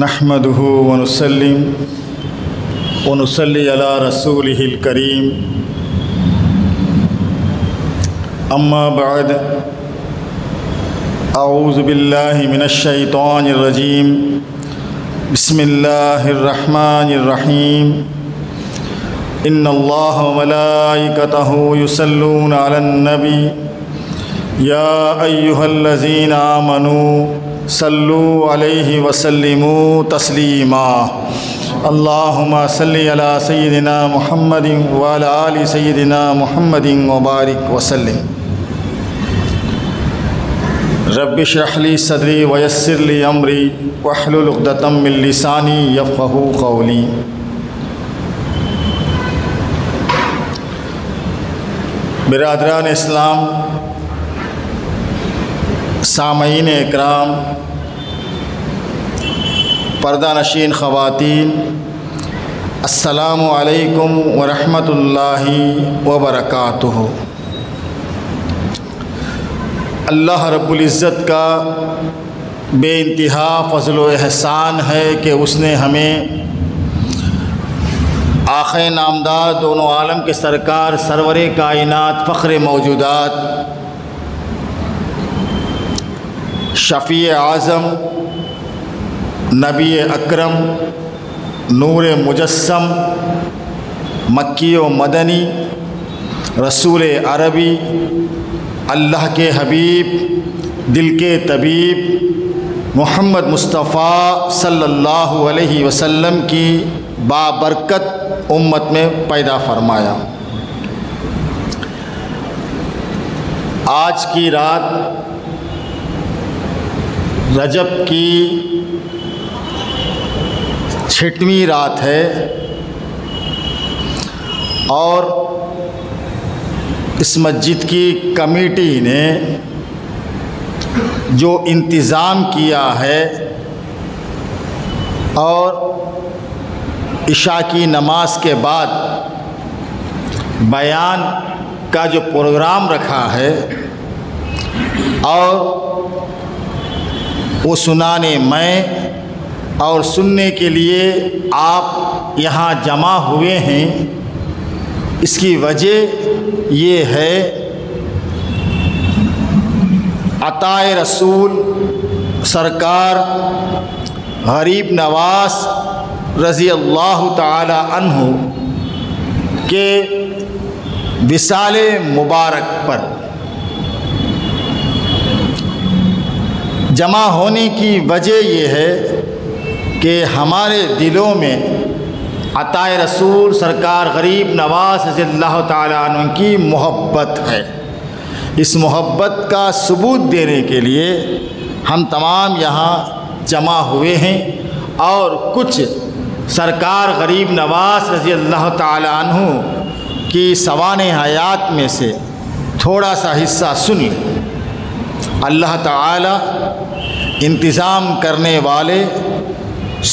نحمده ونسلم ونصلي على رسوله الكريم أما بعد أعوذ بالله من الشيطان الرجيم بسم الله الرحمن الرحيم إن الله وملائكته يصلون على النبي يا أيها الذين آمنوا صلوا عليه وسلموا تسليما اللهم صل على سيدنا محمد وعلى آل سيدنا محمد وبارك وسلم رب اشرح لي صدري ويسر لي أمري واحلل عقدة من لساني يفقهوا قولي۔ برادران اسلام، سامعین اکرام، پردہ نشین خواتین، السلام علیکم ورحمۃ اللہ وبرکاتہ۔ اللہ رب العزت کا بے انتہا فضل و احسان ہے کہ اس نے ہمیں آخر نامدار دونوں عالم کے سرکار سرور کائنات فخر موجودات شفیع اعظم نبی اکرم نور مجسم مکی و مدنی رسول عربی اللہ کے حبیب دل کے طبیب محمد مصطفیٰ صلی اللہ علیہ وسلم کی بابرکت امت میں پیدا فرمایا۔ آج کی رات رجب کی 6ویں رات ہے اور اس مسجد کی کمیٹی نے جو انتظام کیا ہے اور عشاء کی نماز کے بعد بیان کا جو پروگرام رکھا ہے اور وہ سنانے میں اور سننے کے لیے آپ یہاں جمع ہوئے ہیں، اس کی وجہ یہ ہے عطائے رسول سرکار غریب نواز رضی اللہ تعالی عنہ کے وصال مبارک پر جمع ہونے کی وجہ یہ ہے کہ ہمارے دلوں میں عطائے رسول سرکار غریب نواز رضی اللہ تعالی عنہ کی محبت ہے۔ اس محبت کا ثبوت دینے کے لیے ہم تمام یہاں جمع ہوئے ہیں اور کچھ سرکار غریب نواز رضی اللہ تعالی عنہ کی سوانح حیات میں سے تھوڑا سا حصہ سن لیں۔ اللہ تعالی انتظام کرنے والے،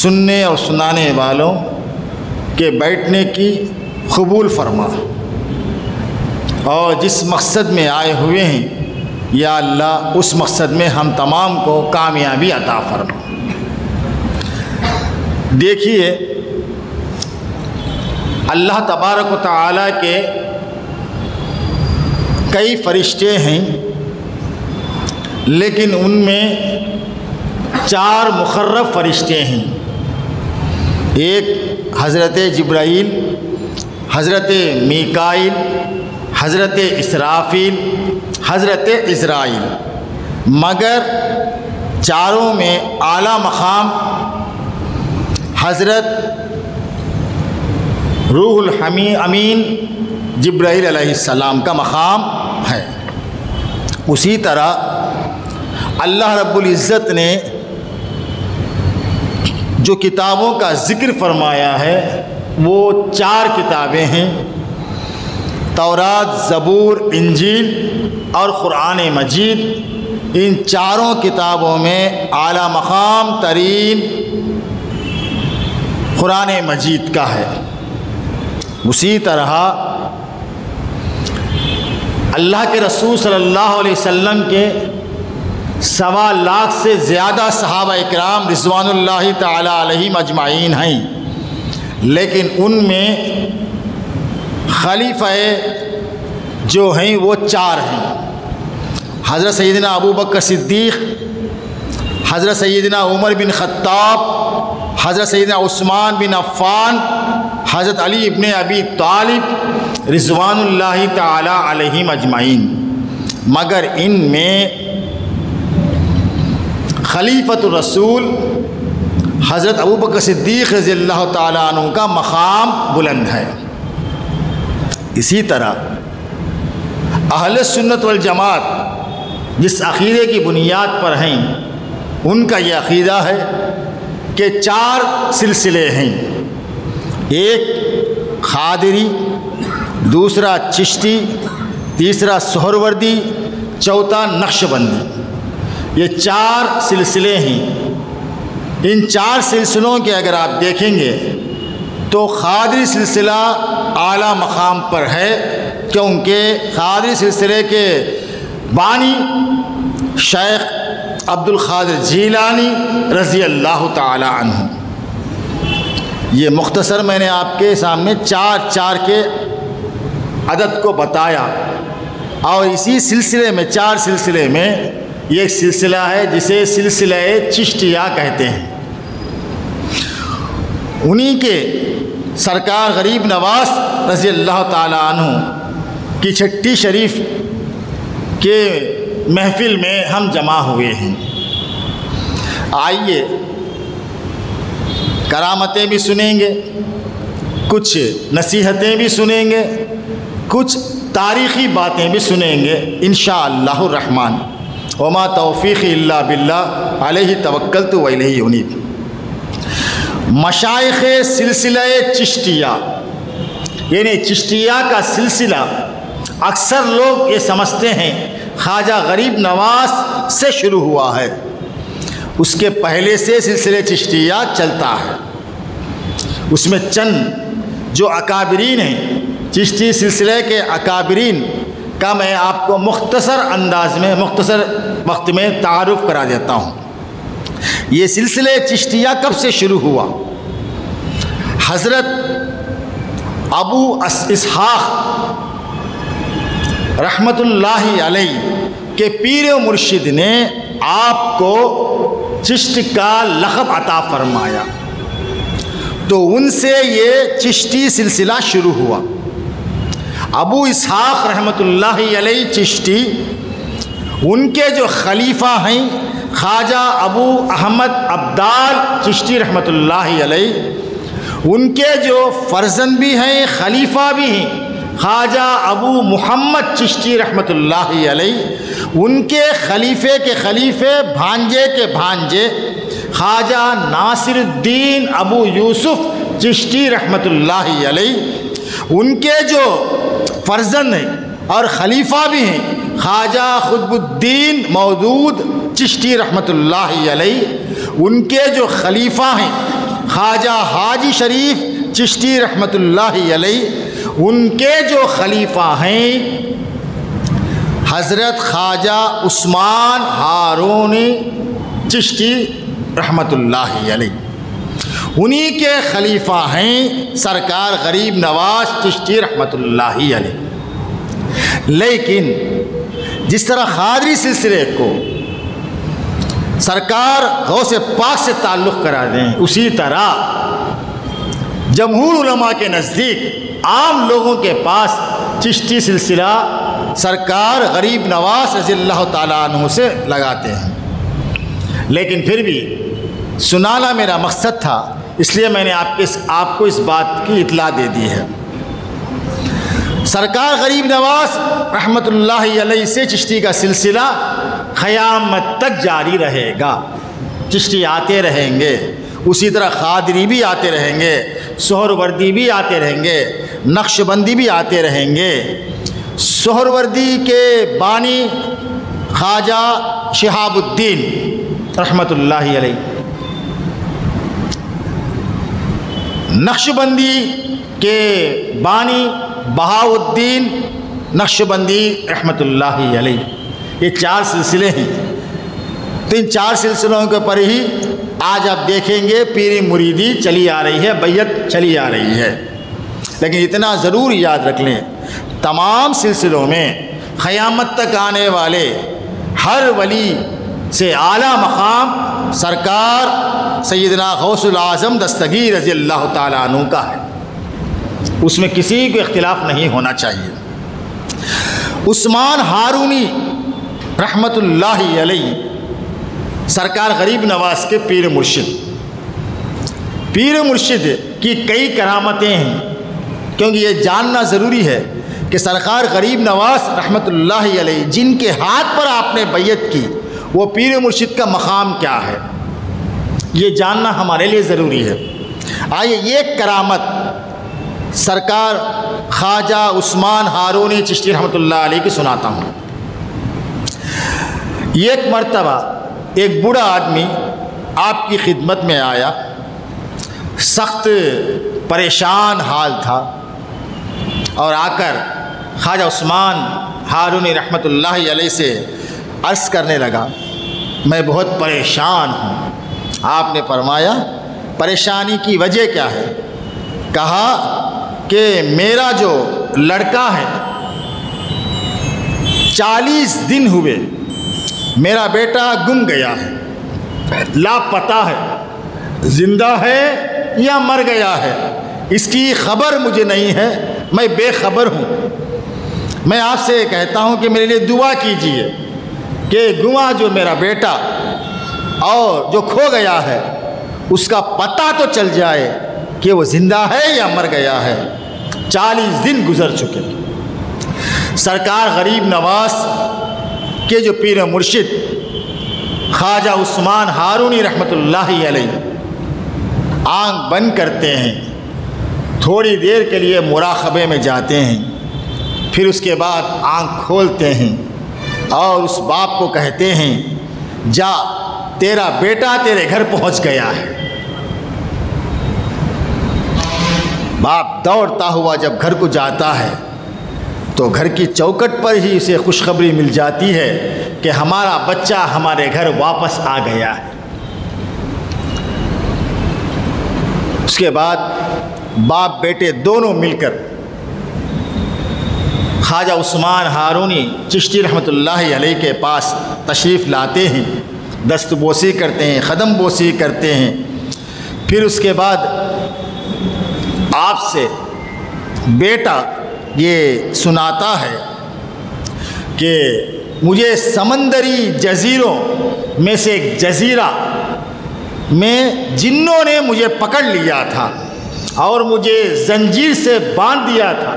سننے اور سنانے والوں کے بیٹھنے کی قبول فرما، اور جس مقصد میں آئے ہوئے ہیں یا اللہ اس مقصد میں ہم تمام کو کامیابی عطا فرما۔ دیکھیے، اللہ تبارک و تعالیٰ کے کئی فرشتے ہیں، لیکن ان میں 4 مقرب فرشتے ہیں۔ ایک حضرت جبرائیل، حضرت میکائیل، حضرت اسرافیل، حضرت عزرائیل، مگر چاروں میں اعلیٰ مقام حضرت روح الامین جبرائیل علیہ السلام کا مقام ہے۔ اسی طرح اللہ رب العزت نے جو کتابوں کا ذکر فرمایا ہے وہ 4 کتابیں ہیں، تورات، زبور، انجیل اور قرآن مجید۔ ان 4 کتابوں میں اعلیٰ مقام ترین قرآن مجید کا ہے۔ اسی طرح اللہ کے رسول صلی اللہ علیہ وسلم کے 1.25 لاکھ سے زیادہ صحابہ اکرام رضوان اللہ تعالی علیہم اجمعین ہیں، لیکن ان میں خلیفہ جو ہیں وہ 4 ہیں۔ حضرت سیدنا ابو بکر صدیق، حضرت سیدنا عمر بن خطاب، حضرت سیدنا عثمان بن عفان، حضرت علی ابن ابی طالب رضوان اللہ تعالی علیہم اجمعین۔ مگر ان میں خلیفۃ الرسول حضرت ابو بکر صدیق رضی اللہ تعالیٰ عنہ کا مقام بلند ہے۔ اسی طرح اہل سنت والجماعت جس عقیدے کی بنیاد پر ہیں، ان کا یہ عقیدہ ہے کہ 4 سلسلے ہیں، ایک قادری، دوسرا چشتی، تیسرا سہروردی، چوتھا نقشبندی۔ یہ 4 سلسلے ہیں۔ ان 4 سلسلوں کے اگر آپ دیکھیں گے تو قادری سلسلہ اعلیٰ مقام پر ہے، کیونکہ قادری سلسلے کے بانی شیخ عبد القادر جیلانی رضی اللہ تعالی عنہ۔ یہ مختصر میں نے آپ کے سامنے 4 کے عدد کو بتایا، اور اسی سلسلے میں 4 سلسلے میں یہ ایک سلسلہ ہے جسے سلسلہ چشتیہ کہتے ہیں۔ انہی کے سرکار غریب نواز رضی اللہ تعالیٰ عنہ کی چھٹی شریف کے محفل میں ہم جمع ہوئے ہیں۔ آئیے کرامتیں بھی سنیں گے، کچھ نصیحتیں بھی سنیں گے، کچھ تاریخی باتیں بھی سنیں گے انشاءاللہ الرحمن۔ وما توفیقی الا باللہ علیہ توکلت و الیہ انیب۔ مشائخ سلسلہ چشتیہ، یعنی چشتیہ کا سلسلہ اکثر لوگ یہ سمجھتے ہیں خواجہ غریب نواز سے شروع ہوا ہے، اس کے پہلے سے سلسلہ چشتیہ چلتا ہے۔ اس میں چند جو اکابرین ہیں، چشتی سلسلے کے اکابرین کا میں آپ کو مختصر انداز میں مختصر وقت میں تعارف کرا دیتا ہوں۔ یہ سلسلہ چشتیہ کب سے شروع ہوا؟ حضرت ابو اسحاق رحمۃ اللہ علیہ کے پیر و مرشد نے آپ کو چشت کا لقب عطا فرمایا، تو ان سے یہ چشتی سلسلہ شروع ہوا۔ ابو اسحاق رحمۃ اللہ علیہ چشتی، ان کے جو خلیفہ ہیں خواجہ ابو احمد عبدال چشتی رحمۃ اللہ علیہ، ان کے جو فرزند بھی ہیں خلیفہ بھی ہیں خواجہ ابو محمد چشتی رحمۃ اللہ علیہ، ان کے خلیفے کے خلیفے بھانجے کے بھانجے خواجہ ناصر الدین ابو یوسف چشتی رحمۃ اللہ علیہ، ان کے جو فرزند ہیں اور خلیفہ بھی ہیں خواجہ قطب الدین مودود چشتی رحمۃ اللہ علیہ، ان کے جو خلیفہ ہیں خواجہ حاجی شریف چشتی رحمۃ اللہ علیہ، ان کے جو خلیفہ ہیں حضرت خواجہ عثمان ہارونی چشتی رحمۃ اللہ علیہ، انہی کے خلیفہ ہیں سرکار غریب نواز چشتی رحمۃ اللہ علیہ۔ لیکن جس طرح قادری سلسلے کو سرکار غوث پاک سے تعلق کرا دیں، اسی طرح جمہور علماء کے نزدیک عام لوگوں کے پاس چشتی سلسلہ سرکار غریب نواز رضی اللہ تعالیٰ عنہ سے لگاتے ہیں۔ لیکن پھر بھی سنانا میرا مقصد تھا، اس لیے میں نے آپ کو اس بات کی اطلاع دے دی ہے۔ سرکار غریب نواز رحمۃ اللہ علیہ سے چشتی کا سلسلہ قیامت تک جاری رہے گا، چشتی آتے رہیں گے، اسی طرح قادری بھی آتے رہیں گے، سہروردی بھی آتے رہیں گے، نقش بندی بھی آتے رہیں گے۔ سہروردی کے بانی خواجہ شہاب الدین رحمۃ اللہ علیہ، نقش بندی کے بانی بہاء الدین نقش بندی رحمۃ اللہ علیہ، یہ 4 سلسلے ہیں۔ تو ان 4 سلسلوں کے پر ہی آج آپ دیکھیں گے پیری مریدی چلی آ رہی ہے، بیعت چلی آ رہی ہے۔ لیکن اتنا ضرور یاد رکھ لیں، تمام سلسلوں میں قیامت تک آنے والے ہر ولی سے اعلیٰ مقام سرکار سیدنا غوث العظم دستگیر رضی اللہ تعالیٰ عنہ کا ہے، اس میں کسی کو اختلاف نہیں ہونا چاہیے۔ عثمان ہارونی رحمۃ اللہ علیہ سرکار غریب نواز کے پیر مرشد کی کئی کرامتیں ہیں، کیونکہ یہ جاننا ضروری ہے کہ سرکار غریب نواز رحمۃ اللہ علیہ جن کے ہاتھ پر آپ نے بیعت کی وہ پیر مرشد کا مقام کیا ہے، یہ جاننا ہمارے لیے ضروری ہے۔ آئیے ایک کرامت سرکار خواجہ عثمان ہارونی چشتی رحمۃ اللہ علیہ کی سناتا ہوں۔ ایک مرتبہ ایک بوڑھا آدمی آپ کی خدمت میں آیا، سخت پریشان حال تھا، اور آ کر خواجہ عثمان ہارونی رحمۃ اللہ علیہ سے عرض کرنے لگا، میں بہت پریشان ہوں۔ آپ نے فرمایا پریشانی کی وجہ کیا ہے؟ کہا کہ میرا جو لڑکا ہے 40 دن ہوئے میرا بیٹا گم گیا ہے، لاپتہ ہے، زندہ ہے یا مر گیا ہے، اس کی خبر مجھے نہیں ہے، میں بے خبر ہوں۔ میں آپ سے کہتا ہوں کہ میرے لیے دعا کیجیے کہ گواں جو میرا بیٹا اور جو کھو گیا ہے اس کا پتہ تو چل جائے کہ وہ زندہ ہے یا مر گیا ہے۔ 40 دن گزر چکے۔ سرکار غریب نواز کے جو پیر مرشد خواجہ عثمان ہارونی رحمۃ اللہ علیہ آنکھ بند کرتے ہیں، تھوڑی دیر کے لیے مراقبے میں جاتے ہیں، پھر اس کے بعد آنکھ کھولتے ہیں اور اس باپ کو کہتے ہیں جا تیرا بیٹا تیرے گھر پہنچ گیا ہے۔ باپ دوڑتا ہوا جب گھر کو جاتا ہے تو گھر کی چوکٹ پر ہی اسے خوشخبری مل جاتی ہے کہ ہمارا بچہ ہمارے گھر واپس آ گیا ہے۔ اس کے بعد باپ بیٹے دونوں مل کر خواجہ عثمان ہارونی چشتی رحمۃ اللہ علیہ کے پاس تشریف لاتے ہیں، دست بوسی کرتے ہیں، قدم بوسی کرتے ہیں، پھر اس کے بعد آپ سے بیٹا یہ سناتا ہے کہ مجھے سمندری جزیروں میں سے ایک جزیرہ میں جنوں نے مجھے پکڑ لیا تھا اور مجھے زنجیر سے باندھ دیا تھا،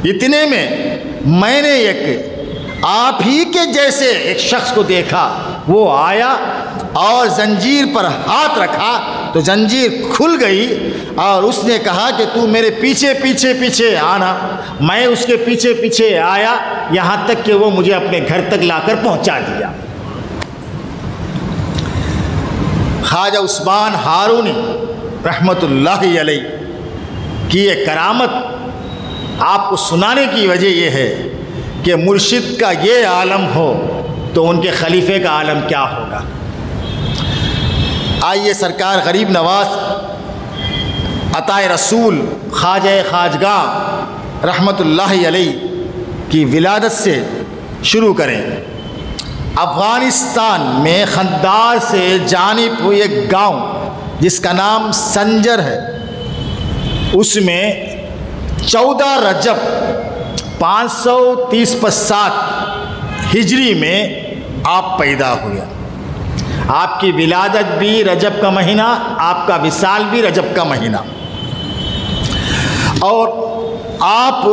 اتنے میں نے ایک آپ ہی کے جیسے ایک شخص کو دیکھا، وہ آیا اور زنجیر پر ہاتھ رکھا تو زنجیر کھل گئی اور اس نے کہا کہ تو میرے پیچھے پیچھے پیچھے آنا۔ میں اس کے پیچھے پیچھے آیا یہاں تک کہ وہ مجھے اپنے گھر تک لا کر پہنچا دیا۔ خواجہ عثمان ہارونی رحمۃ اللہ علیہ کی یہ کرامت آپ کو سنانے کی وجہ یہ ہے کہ مرشد کا یہ عالم ہو تو ان کے خلیفے کا عالم کیا ہوگا۔ آئیے سرکار غریب نواز عطائے رسول خواجہ خواجگاہ رحمۃ اللہ علیہ کی ولادت سے شروع کریں۔ افغانستان میں خندار سے جانب ایک گاؤں جس کا نام سنجر ہے، اس میں 14 رجب 530 ہجری میں آپ پیدا ہوئے۔ آپ کی ولادت بھی رجب کا مہینہ، آپ کا وصال بھی رجب کا مہینہ، اور آپ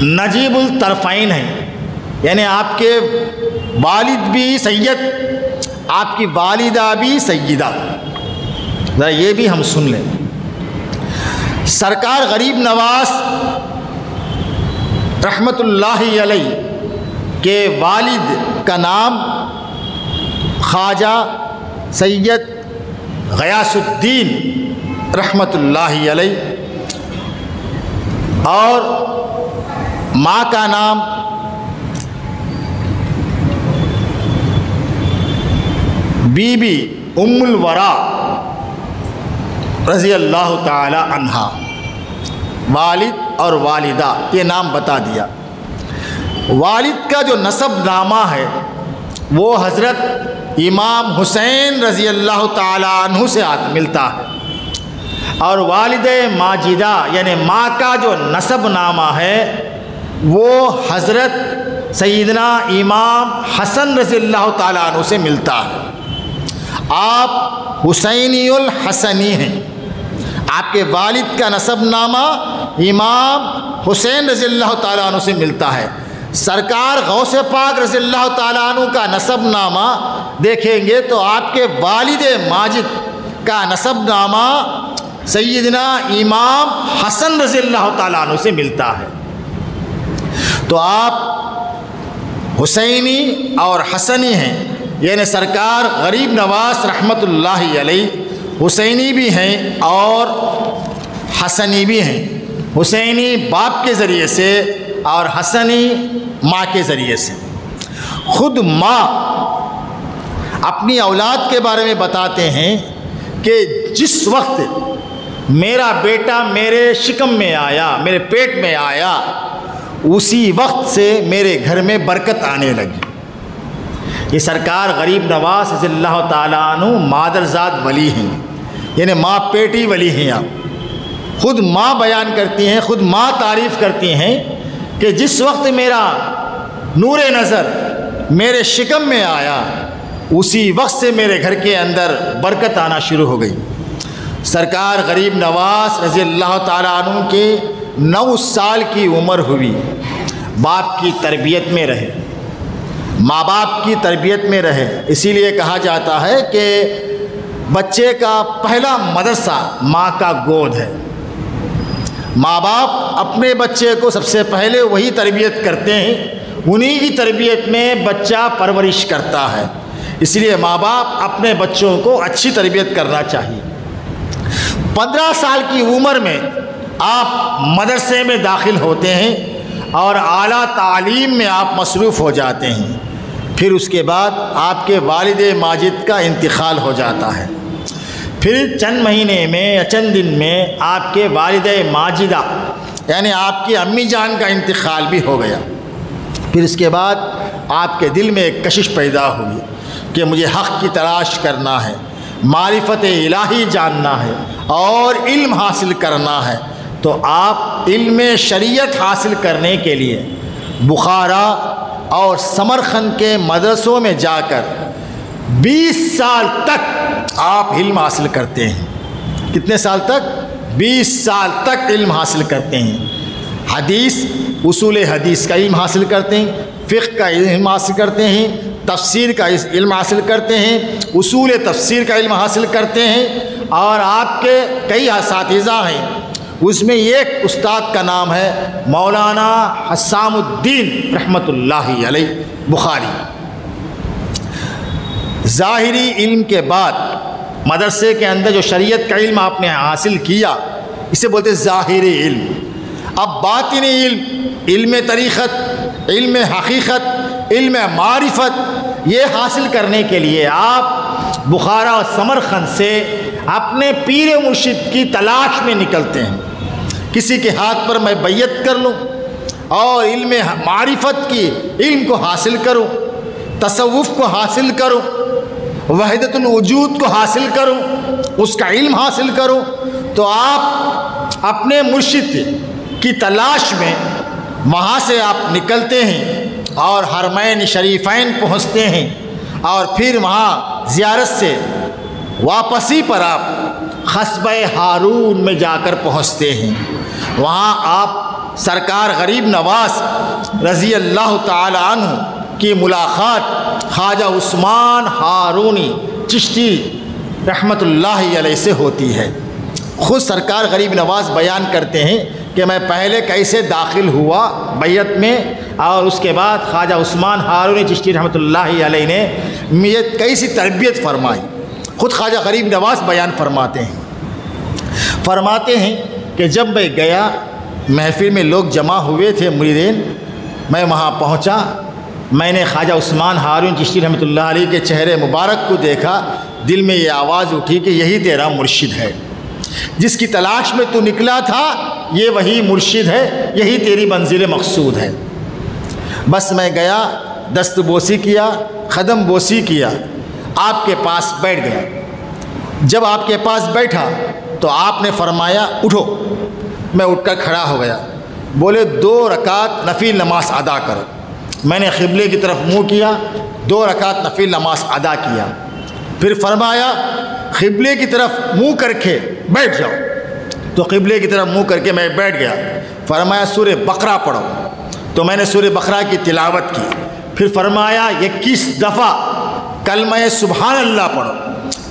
نجیب الطرفین ہیں، یعنی آپ کے والد بھی سید، آپ کی والدہ بھی سیدہ۔ ذرا یہ بھی ہم سن لیں، سرکار غریب نواز رحمۃ اللہ علیہ کے والد کا نام خواجہ سید غیاث الدین رحمۃ اللہ علیہ، اور ماں کا نام بی بی ام الورا رضی اللہ تعالی عنہا، والد اور والدہ یہ نام بتا دیا۔ والد کا جو نسب نامہ ہے وہ حضرت امام حسین رضی اللہ تعالی عنہ سے ملتا ہے، اور والدہ ماجدہ یعنی ماں کا جو نسب نامہ ہے وہ حضرت سیدنا امام حسن رضی اللہ تعالی عنہ سے ملتا ہے۔ آپ حسینی الحسنی ہیں، آپ کے والد کا نسب نامہ امام حسین رضی اللہ تعالیٰ عنہ سے ملتا ہے۔ سرکار غوث پاک رضی اللہ تعالیٰ عنہ کا نسب نامہ دیکھیں گے تو آپ کے والد ماجد کا نسب نامہ سیدنا امام حسن رضی اللہ تعالیٰ عنہ سے ملتا ہے۔ تو آپ حسینی اور حسنی ہیں، یعنی سرکار غریب نواز رحمۃ اللہ علیہ حسینی بھی ہیں اور حسنی بھی ہیں، حسینی باپ کے ذریعے سے اور حسنی ماں کے ذریعے سے۔ خود ماں اپنی اولاد کے بارے میں بتاتے ہیں کہ جس وقت میرا بیٹا میرے شکم میں آیا، میرے پیٹ میں آیا، اسی وقت سے میرے گھر میں برکت آنے لگی۔ یہ سرکار غریب نواز رضی اللہ تعالیٰ عنہ مادرزاد ولی ہیں، یعنی ماں پیٹی ولی ہیں۔ آپ خود ماں بیان کرتی ہیں، خود ماں تعریف کرتی ہیں کہ جس وقت میرا نور نظر میرے شکم میں آیا، اسی وقت سے میرے گھر کے اندر برکت آنا شروع ہو گئی۔ سرکار غریب نواز رضی اللہ تعالیٰ عنہ کے 9 سال کی عمر ہوئی، باپ کی تربیت میں رہے، ماں باپ کی تربیت میں رہے۔ اسی لیے کہا جاتا ہے کہ بچے کا پہلا مدرسہ ماں کا گود ہے۔ ماں باپ اپنے بچے کو سب سے پہلے وہی تربیت کرتے ہیں، انہی کی تربیت میں بچہ پرورش کرتا ہے۔ اس لیے ماں باپ اپنے بچوں کو اچھی تربیت کرنا چاہیے۔ 15 سال کی عمر میں آپ مدرسے میں داخل ہوتے ہیں اور اعلیٰ تعلیم میں آپ مصروف ہو جاتے ہیں۔ پھر اس کے بعد آپ کے والد ماجد کا انتقال ہو جاتا ہے۔ پھر چند مہینے میں یا چند دن میں آپ کے والد ماجدہ یعنی آپ کی امی جان کا انتقال بھی ہو گیا۔ پھر اس کے بعد آپ کے دل میں ایک کشش پیدا ہوئی کہ مجھے حق کی تلاش کرنا ہے، معرفت الہی جاننا ہے اور علم حاصل کرنا ہے۔ تو آپ علم شریعت حاصل کرنے کے لیے بخارا اور سمرقند کے مدرسوں میں جا کر 20 سال تک آپ علم حاصل کرتے ہیں۔ کتنے سال تک؟ 20 سال تک علم حاصل کرتے ہیں۔ حدیث، اصول حدیث کا علم حاصل کرتے ہیں، فقہ کا علم حاصل کرتے ہیں، تفسیر کا علم حاصل کرتے ہیں، اصول تفسیر کا علم حاصل کرتے ہیں، اور آپ کے کئی اساتذہ ہیں۔ اس میں ایک استاد کا نام ہے مولانا حسام الدین رحمۃ اللہ علیہ بخاری۔ ظاہری علم کے بعد مدرسے کے اندر جو شریعت کا علم آپ نے حاصل کیا، اسے بولتے ظاہری علم۔ اب باطنی علم، علم طریقت، علم حقیقت، علم معرفت، یہ حاصل کرنے کے لیے آپ بخارا اور سمرقند سے اپنے پیر مرشد کی تلاش میں نکلتے ہیں۔ کسی کے ہاتھ پر میں بیعت کر لوں اور علم معرفت کی علم کو حاصل کروں، تصوف کو حاصل کروں، وحدت الوجود کو حاصل کروں، اس کا علم حاصل کروں، تو آپ اپنے مرشد کی تلاش میں وہاں سے آپ نکلتے ہیں اور حرمین شریفین پہنچتے ہیں، اور پھر وہاں زیارت سے واپسی پر آپ قصبہ ہارون میں جا کر پہنچتے ہیں۔ وہاں آپ سرکار غریب نواز رضی اللہ تعالی عنہ کی ملاقات خواجہ عثمان ہارونی چشتی رحمۃ اللہ علیہ سے ہوتی ہے۔ خود سرکار غریب نواز بیان کرتے ہیں کہ میں پہلے کیسے داخل ہوا بیعت میں، اور اس کے بعد خواجہ عثمان ہارونی چشتی رحمۃ اللہ علیہ نے مجھے کیسی تربیت فرمائی۔ خود خواجہ غریب نواز بیان فرماتے ہیں کہ جب میں گیا، محفل میں لوگ جمع ہوئے تھے، مریدین، میں وہاں پہنچا میں نے خواجہ عثمان ہارون چشتی رحمۃ اللہ علیہ کے چہرے مبارک کو دیکھا، دل میں یہ آواز اٹھی کہ یہی تیرا مرشد ہے، جس کی تلاش میں تو نکلا تھا یہ وہی مرشد ہے، یہی تیری منزل مقصود ہے۔ بس میں گیا، دست بوسی کیا، قدم بوسی کیا، آپ کے پاس بیٹھ گیا۔ جب آپ کے پاس بیٹھا تو آپ نے فرمایا اٹھو۔ میں اٹھ کر کھڑا ہو گیا، بولے 2 رکعت نفل نماز ادا کرو۔ میں نے قبلے کی طرف منہ کیا، 2 رکعت نفل نماز ادا کیا۔ پھر فرمایا قبلے کی طرف منہ کر کے بیٹھ جاؤ، تو قبلے کی طرف منہ کر کے میں بیٹھ گیا۔ فرمایا سورہ بقرہ پڑھو، تو میں نے سورہ بقرہ کی تلاوت کی۔ پھر فرمایا 21 دفعہ کلمہ سبحان اللہ پڑھو،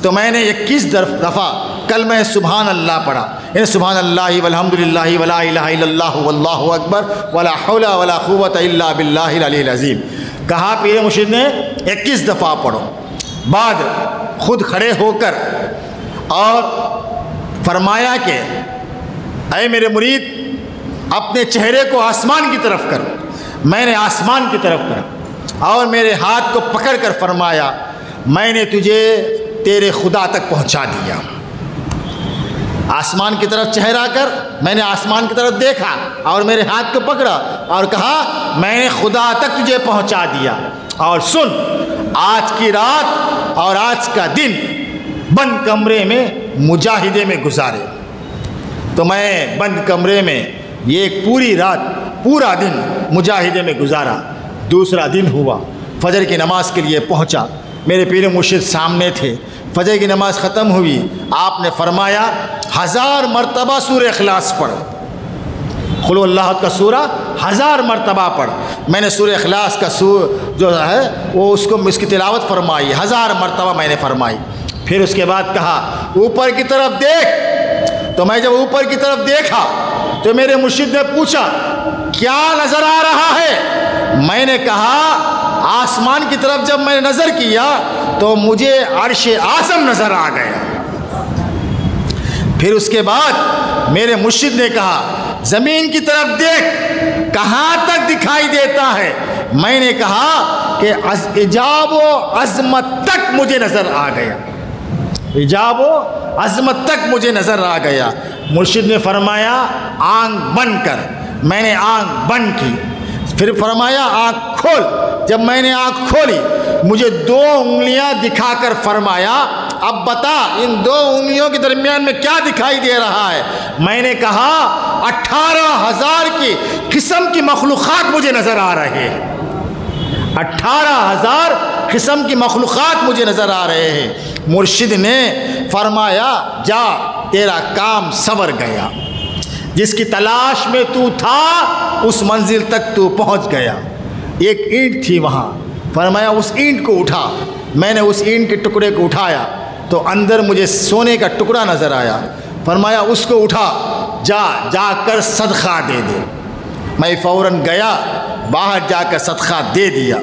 تو میں نے 21 دفعہ کلمہ سبحان اللہ پڑھا، یعنی سبحان اللہ والحمدللہ ولا الہ الا اللہ واللہ اکبر ولا حول ولا قوت الا باللہ العلی العظیم۔ کہا پیر مرشد نے 21 دفعہ پڑھو۔ بعد خود کھڑے ہو کر اور فرمایا کہ اے میرے مرید اپنے چہرے کو آسمان کی طرف کر۔ میں نے آسمان کی طرف کرا اور میرے ہاتھ کو پکڑ کر فرمایا میں نے تجھے تیرے خدا تک پہنچا دیا۔ آسمان کی طرف چہرہ کر، میں نے آسمان کی طرف دیکھا اور میرے ہاتھ کو پکڑا اور کہا میں نے خدا تک تجھے پہنچا دیا۔ اور سن، آج کی رات اور آج کا دن بند کمرے میں مجاہدے میں گزارے۔ تو میں بند کمرے میں یہ ایک پوری رات پورا دن مجاہدے میں گزارا۔ دوسرا دن ہوا، فجر کی نماز کے لیے پہنچا، میرے پیر مرشد سامنے تھے۔ فجر کی نماز ختم ہوئی، آپ نے فرمایا 1000 مرتبہ سورہ اخلاص پڑھ، قل اللہ کا سورہ 1000 مرتبہ پڑھ۔ میں نے سورہ اخلاص کا جو ہے وہ اس کی تلاوت فرمائی، 1000 مرتبہ میں نے فرمائی۔ پھر اس کے بعد کہا اوپر کی طرف دیکھ۔ تو میں جب اوپر کی طرف دیکھا تو میرے مرشد نے پوچھا کیا نظر آ رہا ہے؟ میں نے کہا آسمان کی طرف جب میں نے نظر کیا تو مجھے عرش اعظم نظر آ گیا۔ پھر اس کے بعد میرے مرشد نے کہا زمین کی طرف دیکھ، کہاں تک دکھائی دیتا ہے؟ میں نے کہا کہ عجاب و عظمت تک مجھے نظر آ گیا، عجاب و عظمت تک مجھے نظر آ گیا۔ مرشد نے فرمایا آنکھ بند کر۔ میں نے آنکھ بند کی۔ پھر فرمایا آنکھ کھول۔ جب میں نے آنکھ کھولی مجھے 2 انگلیاں دکھا کر فرمایا اب بتا ان 2 انگلیوں کے درمیان میں کیا دکھائی دے رہا ہے؟ میں نے کہا 18,000 کی قسم کی مخلوقات مجھے نظر آ رہے ہیں، 18,000 قسم کی مخلوقات مجھے نظر آ رہے ہیں۔ مرشد نے فرمایا جا تیرا کام سنور گیا، جس کی تلاش میں تو تھا اس منزل تک تو پہنچ گیا۔ ایک اینٹ تھی وہاں، فرمایا اس اینٹ کو اٹھا۔ میں نے اس اینٹ کے ٹکڑے کو اٹھایا تو اندر مجھے سونے کا ٹکڑا نظر آیا۔ فرمایا اس کو اٹھا، جا کر صدقہ دے دے۔ میں فوراً گیا، باہر جا کر صدقہ دے دیا۔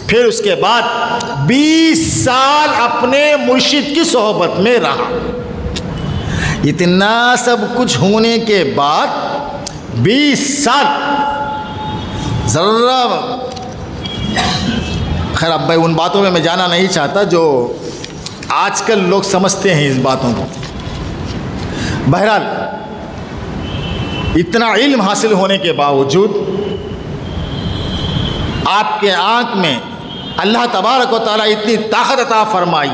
پھر اس کے بعد 20 سال اپنے مرشد کی صحبت میں رہا۔ اتنا سب کچھ ہونے کے بعد 20 سال ذرا خیر اب ان باتوں میں جانا نہیں چاہتا جو آج کل لوگ سمجھتے ہیں اس باتوں کو۔ بہرحال اتنا علم حاصل ہونے کے باوجود آپ کے آنکھ میں اللہ تبارک و تعالیٰ اتنی طاقت عطا فرمائی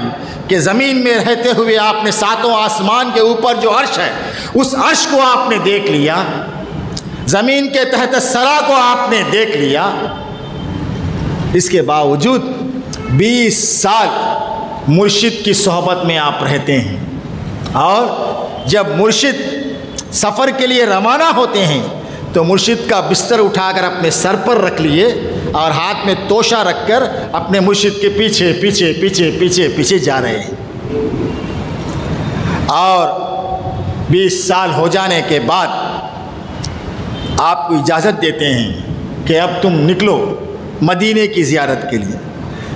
کہ زمین میں رہتے ہوئے آپ نے 7 آسمان کے اوپر جو عرش ہے اس عرش کو آپ نے دیکھ لیا، زمین کے تحت الثری کو آپ نے دیکھ لیا۔ اس کے باوجود 20 سال مرشد کی صحبت میں آپ رہتے ہیں، اور جب مرشد سفر کے لیے روانہ ہوتے ہیں تو مرشد کا بستر اٹھا کر اپنے سر پر رکھ لیے اور ہاتھ میں توشہ رکھ کر اپنے مرشد کے پیچھے پیچھے پیچھے پیچھے پیچھے جا رہے ہیں۔ اور 20 سال ہو جانے کے بعد آپ کو اجازت دیتے ہیں کہ اب تم نکلو مدینے کی زیارت کے لیے۔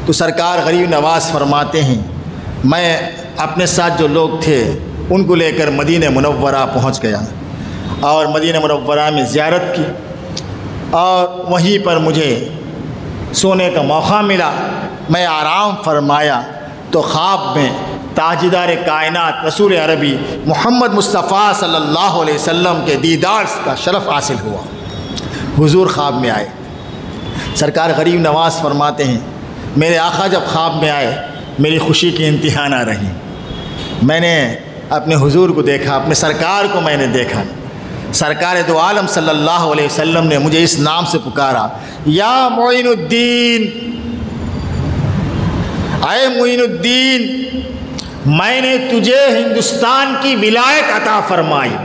تو سرکار غریب نواز فرماتے ہیں میں اپنے ساتھ جو لوگ تھے ان کو لے کر مدینہ منورہ پہنچ گیا اور مدینہ منورہ میں زیارت کی، اور وہیں پر مجھے سونے کا موقع ملا، میں آرام فرمایا تو خواب میں تاجدار کائنات رسول عربی محمد مصطفیٰ صلی اللہ علیہ وسلم کے دیدار کا شرف حاصل ہوا۔ حضور خواب میں آئے، سرکار غریب نواز فرماتے ہیں میرے آقا جب خواب میں آئے میری خوشی کی انتہا نہ رہی، میں نے اپنے حضور کو دیکھا، اپنے سرکار کو میں نے دیکھا، سرکار دو عالم صلی اللہ علیہ وسلم نے مجھے اس نام سے پکارا، یا معین الدین، اے معین الدین، میں نے تجھے ہندوستان کی ولایت عطا فرمائی،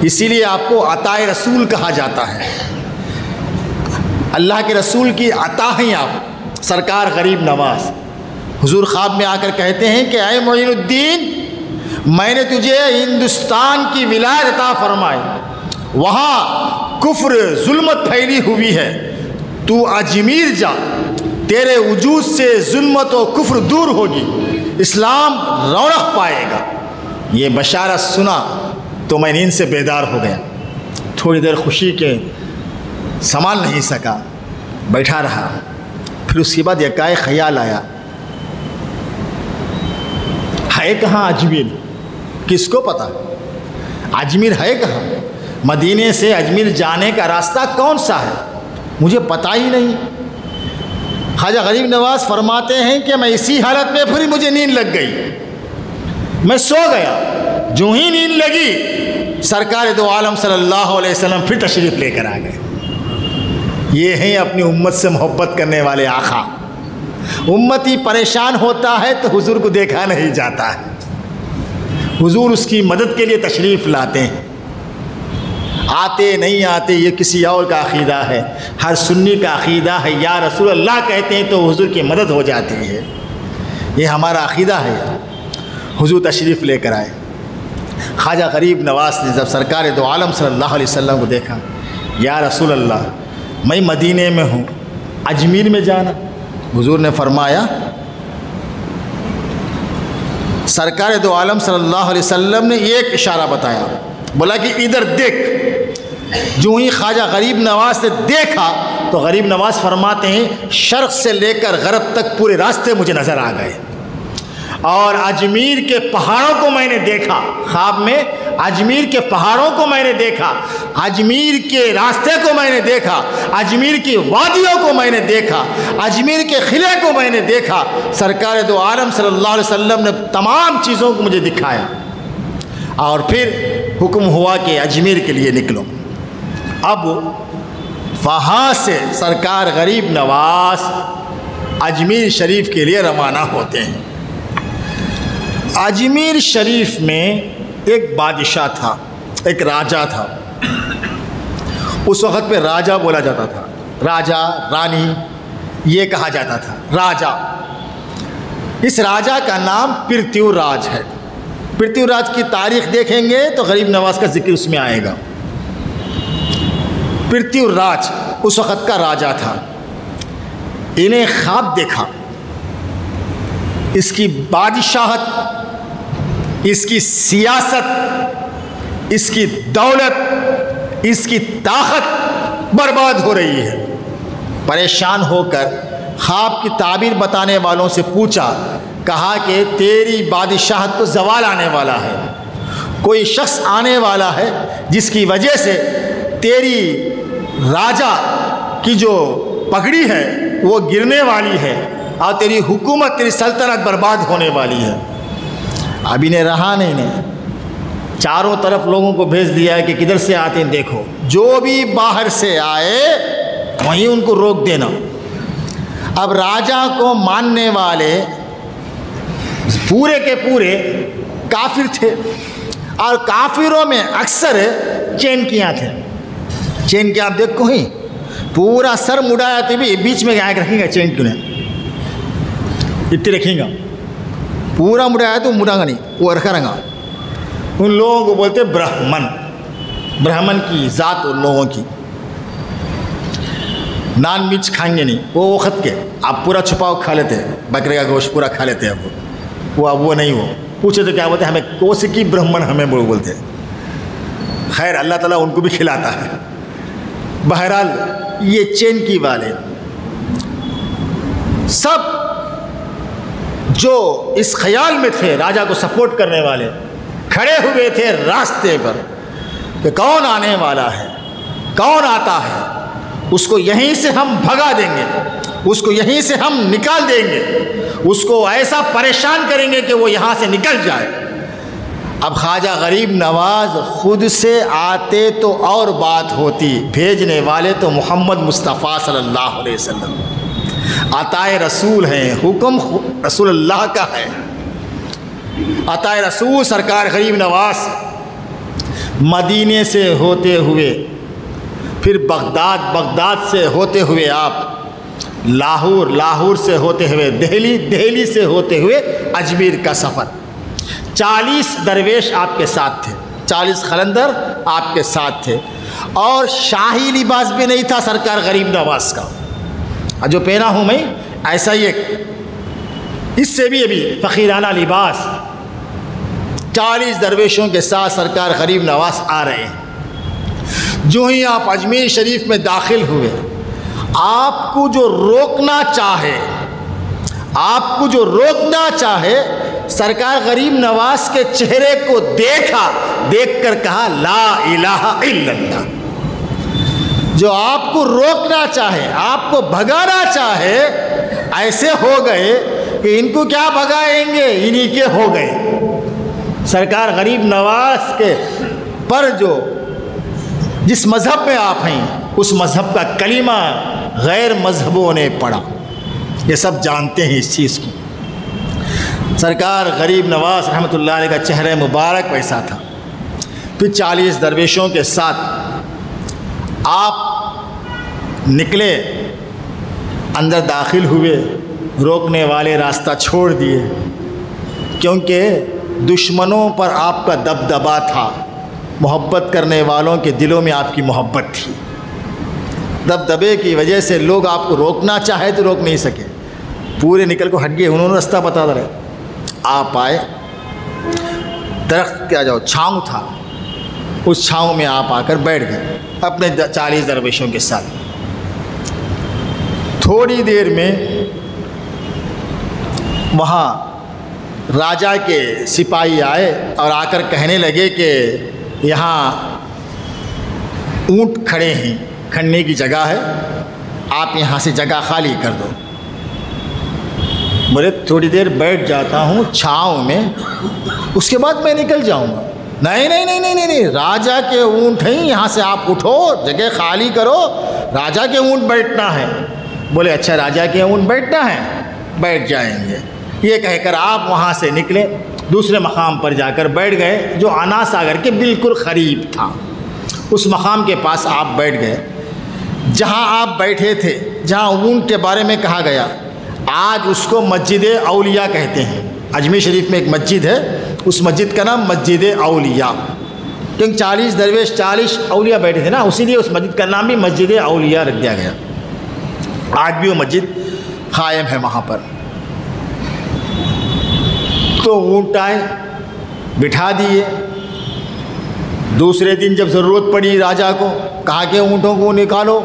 اسی لیے آپ کو عطائے رسول کہا جاتا ہے، اللہ کے رسول کی عطا ہیں آپ، سرکار غریب نواز۔ حضور خواب میں آ کر کہتے ہیں کہ اے معین الدین، میں نے تجھے ہندوستان کی ولایت عطا فرمائی، وہاں کفر ظلمت پھیلی ہوئی ہے، تو اجمیر جا، تیرے وجود سے ظلمت و کفر دور ہوگی، اسلام رونق پائے گا۔ یہ بشارت سنا تو میں نیند سے بیدار ہو گیا، تھوڑی دیر خوشی کے سنبھال نہیں سکا، بیٹھا رہا، پھر اس کے بعد یکائک خیال آیا، ہے کہاں اجمیر؟ کس کو پتا اجمیر ہے کہاں؟ مدینے سے اجمیر جانے کا راستہ کون سا ہے؟ مجھے پتہ ہی نہیں۔ خواجہ غریب نواز فرماتے ہیں کہ میں اسی حالت میں پھر مجھے نیند لگ گئی، میں سو گیا، جو ہی نیند لگی سرکار دو عالم صلی اللہ علیہ وسلم پھر تشریف لے کر آ گئے۔ یہ ہیں اپنی امت سے محبت کرنے والے آقا۔ امتی پریشان ہوتا ہے تو حضور کو دیکھا نہیں جاتا ہے، حضور اس کی مدد کے لیے تشریف لاتے ہیں، آتے نہیں آتے یہ کسی اور کا عقیدہ ہے، ہر سنی کا عقیدہ ہے یا رسول اللہ کہتے ہیں تو حضور کی مدد ہو جاتی ہے، یہ ہمارا عقیدہ ہے۔ حضور تشریف لے کر آئے، خواجہ غریب نواز نے جب سرکار دو عالم صلی اللہ علیہ وسلم کو دیکھا، یا رسول اللہ میں مدینے میں ہوں، اجمیر میں جانا؟ حضور نے فرمایا، سرکار دو عالم صلی اللہ علیہ وسلم نے ایک اشارہ بتایا، بولا کہ ادھر دیکھ۔ جو ہی خواجہ غریب نواز نے دیکھا تو غریب نواز فرماتے ہیں شرق سے لے کر غرب تک پورے راستے مجھے نظر آ گئے، اور اجمیر کے پہاڑوں کو میں نے دیکھا، خواب میں اجمیر کے پہاڑوں کو میں نے دیکھا، اجمیر کے راستے کو میں نے دیکھا، اجمیر کی وادیوں کو میں نے دیکھا، اجمیر کے قلعے کو میں نے دیکھا۔ سرکار دو عالم صلی اللہ علیہ وسلم نے تمام چیزوں کو مجھے دکھایا، اور پھر حکم ہوا کہ اجمیر کے لیے نکلو۔ اب وہاں سے سرکار غریب نواز اجمیر شریف کے لیے روانہ ہوتے ہیں۔ اجمیر شریف میں ایک بادشاہ تھا، ایک راجہ تھا، اس وقت پہ راجہ بولا جاتا تھا، راجہ رانی یہ کہا جاتا تھا، راجہ۔ اس راجہ کا نام پرتیو راج ہے۔ پرتیو راج کی تاریخ دیکھیں گے تو غریب نواز کا ذکر اس میں آئے گا۔ پرتیو راج اس وقت کا راجہ تھا، انہیں خواب دیکھا، اس کی بادشاہت، اس کی سیاست، اس کی دولت، اس کی طاقت برباد ہو رہی ہے۔ پریشان ہو کر خواب کی تعبیر بتانے والوں سے پوچھا، کہا کہ تیری بادشاہت کو زوال آنے والا ہے، کوئی شخص آنے والا ہے جس کی وجہ سے تیری راجہ کی جو پگڑی ہے وہ گرنے والی ہے، اور تیری حکومت، تیری سلطنت برباد ہونے والی ہے۔ اب انہیں رہا نہیں، چاروں طرف لوگوں کو بھیج دیا ہے کہ کدھر سے آتے ہیں دیکھو، جو بھی باہر سے آئے وہیں ان کو روک دینا۔ اب راجہ کو ماننے والے پورے کے پورے کافر تھے، اور کافروں میں اکثر چینکیاں تھے۔ چین کیا آپ دیکھو ہی پورا سر مڑایا تو بھی بیچ میں آگ رکھیں گا، چین کیوں نہیں اتنی رکھیں گا، پورا مڑایا تو مڑا گا نہیں، وہ رکھا رہا۔ ان لوگوں کو بولتے برہمن، برہمن کی ذات ان لوگوں کی، نان مرچ کھائیں گے نہیں، وہ وقت کے آپ پورا چھپاؤ کھا لیتے ہیں، بکرے کا گوشت پورا کھا لیتے ہیں وہ نہیں، وہ پوچھے تو کیا بولتے ہیں، ہمیں کوس کی برہمن ہمیں بولتے ہیں۔ خیر اللہ تعالیٰ ان کو بھی کھلاتا ہے۔ بہرحال یہ چینکی والے سب جو اس خیال میں تھے راجا کو سپورٹ کرنے والے کھڑے ہوئے تھے راستے پر کہ کون آنے والا ہے، کون آتا ہے، اس کو یہیں سے ہم بھگا دیں گے، اس کو یہیں سے ہم نکال دیں گے، اس کو ایسا پریشان کریں گے کہ وہ یہاں سے نکل جائے۔ اب خواجہ غریب نواز خود سے آتے تو اور بات ہوتی، بھیجنے والے تو محمد مصطفیٰ صلی اللہ علیہ وسلم عطائے رسول ہیں، حکم رسول اللہ کا ہے۔ عطائے رسول سرکار غریب نواز مدینے سے ہوتے ہوئے، پھر بغداد سے ہوتے ہوئے آپ لاہور سے ہوتے ہوئے دہلی سے ہوتے ہوئے اجمیر کا سفر۔ 40 درویش آپ کے ساتھ تھے، 40 قلندر آپ کے ساتھ تھے، اور شاہی لباس بھی نہیں تھا سرکار غریب نواز کا، جو پہنا ہوں میں ایسا ہی اس سے بھی ابھی فقیرانہ لباس 40 درویشوں کے ساتھ سرکار غریب نواز آ رہے ہیں۔ جو ہی آپ اجمیر شریف میں داخل ہوئے، آپ کو جو روکنا چاہے سرکار غریب نواز کے چہرے کو دیکھ کر کہا لا الہ الا اللہ۔ جو آپ کو روکنا چاہے، آپ کو بھگانا چاہے، ایسے ہو گئے کہ ان کو کیا بھگائیں گے، انہی کے ہو گئے۔ سرکار غریب نواز کے پر جو جس مذہب میں آپ ہیں اس مذہب کا کلمہ غیر مذہبوں نے پڑھا، یہ سب جانتے ہیں اس چیز کو۔ سرکار غریب نواز رحمۃ اللہ علیہ کا چہرہ مبارک ویسا تھا۔ پھر 40 درویشوں کے ساتھ آپ نکلے، اندر داخل ہوئے، روکنے والے راستہ چھوڑ دیے، کیونکہ دشمنوں پر آپ کا دبدبا تھا، محبت کرنے والوں کے دلوں میں آپ کی محبت تھی۔ دبدبے کی وجہ سے لوگ آپ کو روکنا چاہے تو روک نہیں سکے، پورے نکل کو ہٹ گئے، انہوں نے راستہ بتا رہے۔ آپ آئے، درخت کیا چھاؤں تھا، اس چھاؤں میں آپ آ کر بیٹھ گئے اپنے 40 درویشوں کے ساتھ۔ تھوڑی دیر میں وہاں راجا کے سپاہی آئے اور آ کر کہنے لگے کہ یہاں اونٹ کھڑے ہیں، کھڑنے کی جگہ ہے، آپ یہاں سے جگہ خالی کر دو۔ بولے تھوڑی دیر بیٹھ جاتا ہوں چھاؤں میں، اس کے بعد میں نکل جاؤں گا۔ نہیں، راجا کے اونٹ ہیں، یہاں سے آپ اٹھو، جگہ خالی کرو، راجا کے اونٹ بیٹھنا ہے۔ بولے اچھا راجا کے اونٹ بیٹھنا ہے، بیٹھ جائیں گے۔ یہ کہہ کر آپ وہاں سے نکلے، دوسرے مقام پر جا کر بیٹھ گئے جو انا ساگر کے بالکل قریب تھا۔ اس مقام کے پاس آپ بیٹھ گئے جہاں آپ بیٹھے تھے، جہاں اونٹ کے بارے میں کہا گیا۔ آج اس کو مسجد اولیاء کہتے ہیں۔ اجمیر شریف میں ایک مسجد ہے، اس مسجد کا نام مسجد اولیاء، کیونکہ 40 درویش 40 اولیاء بیٹھے تھے نا، اسی لیے اس مسجد کا نام بھی مسجد اولیاء رکھ دیا گیا۔ آج بھی وہ مسجد قائم ہے وہاں پر۔ تو اونٹ آئے، بٹھا دیے۔ دوسرے دن جب ضرورت پڑی راجا کو، کہا کہ اونٹوں کو نکالو،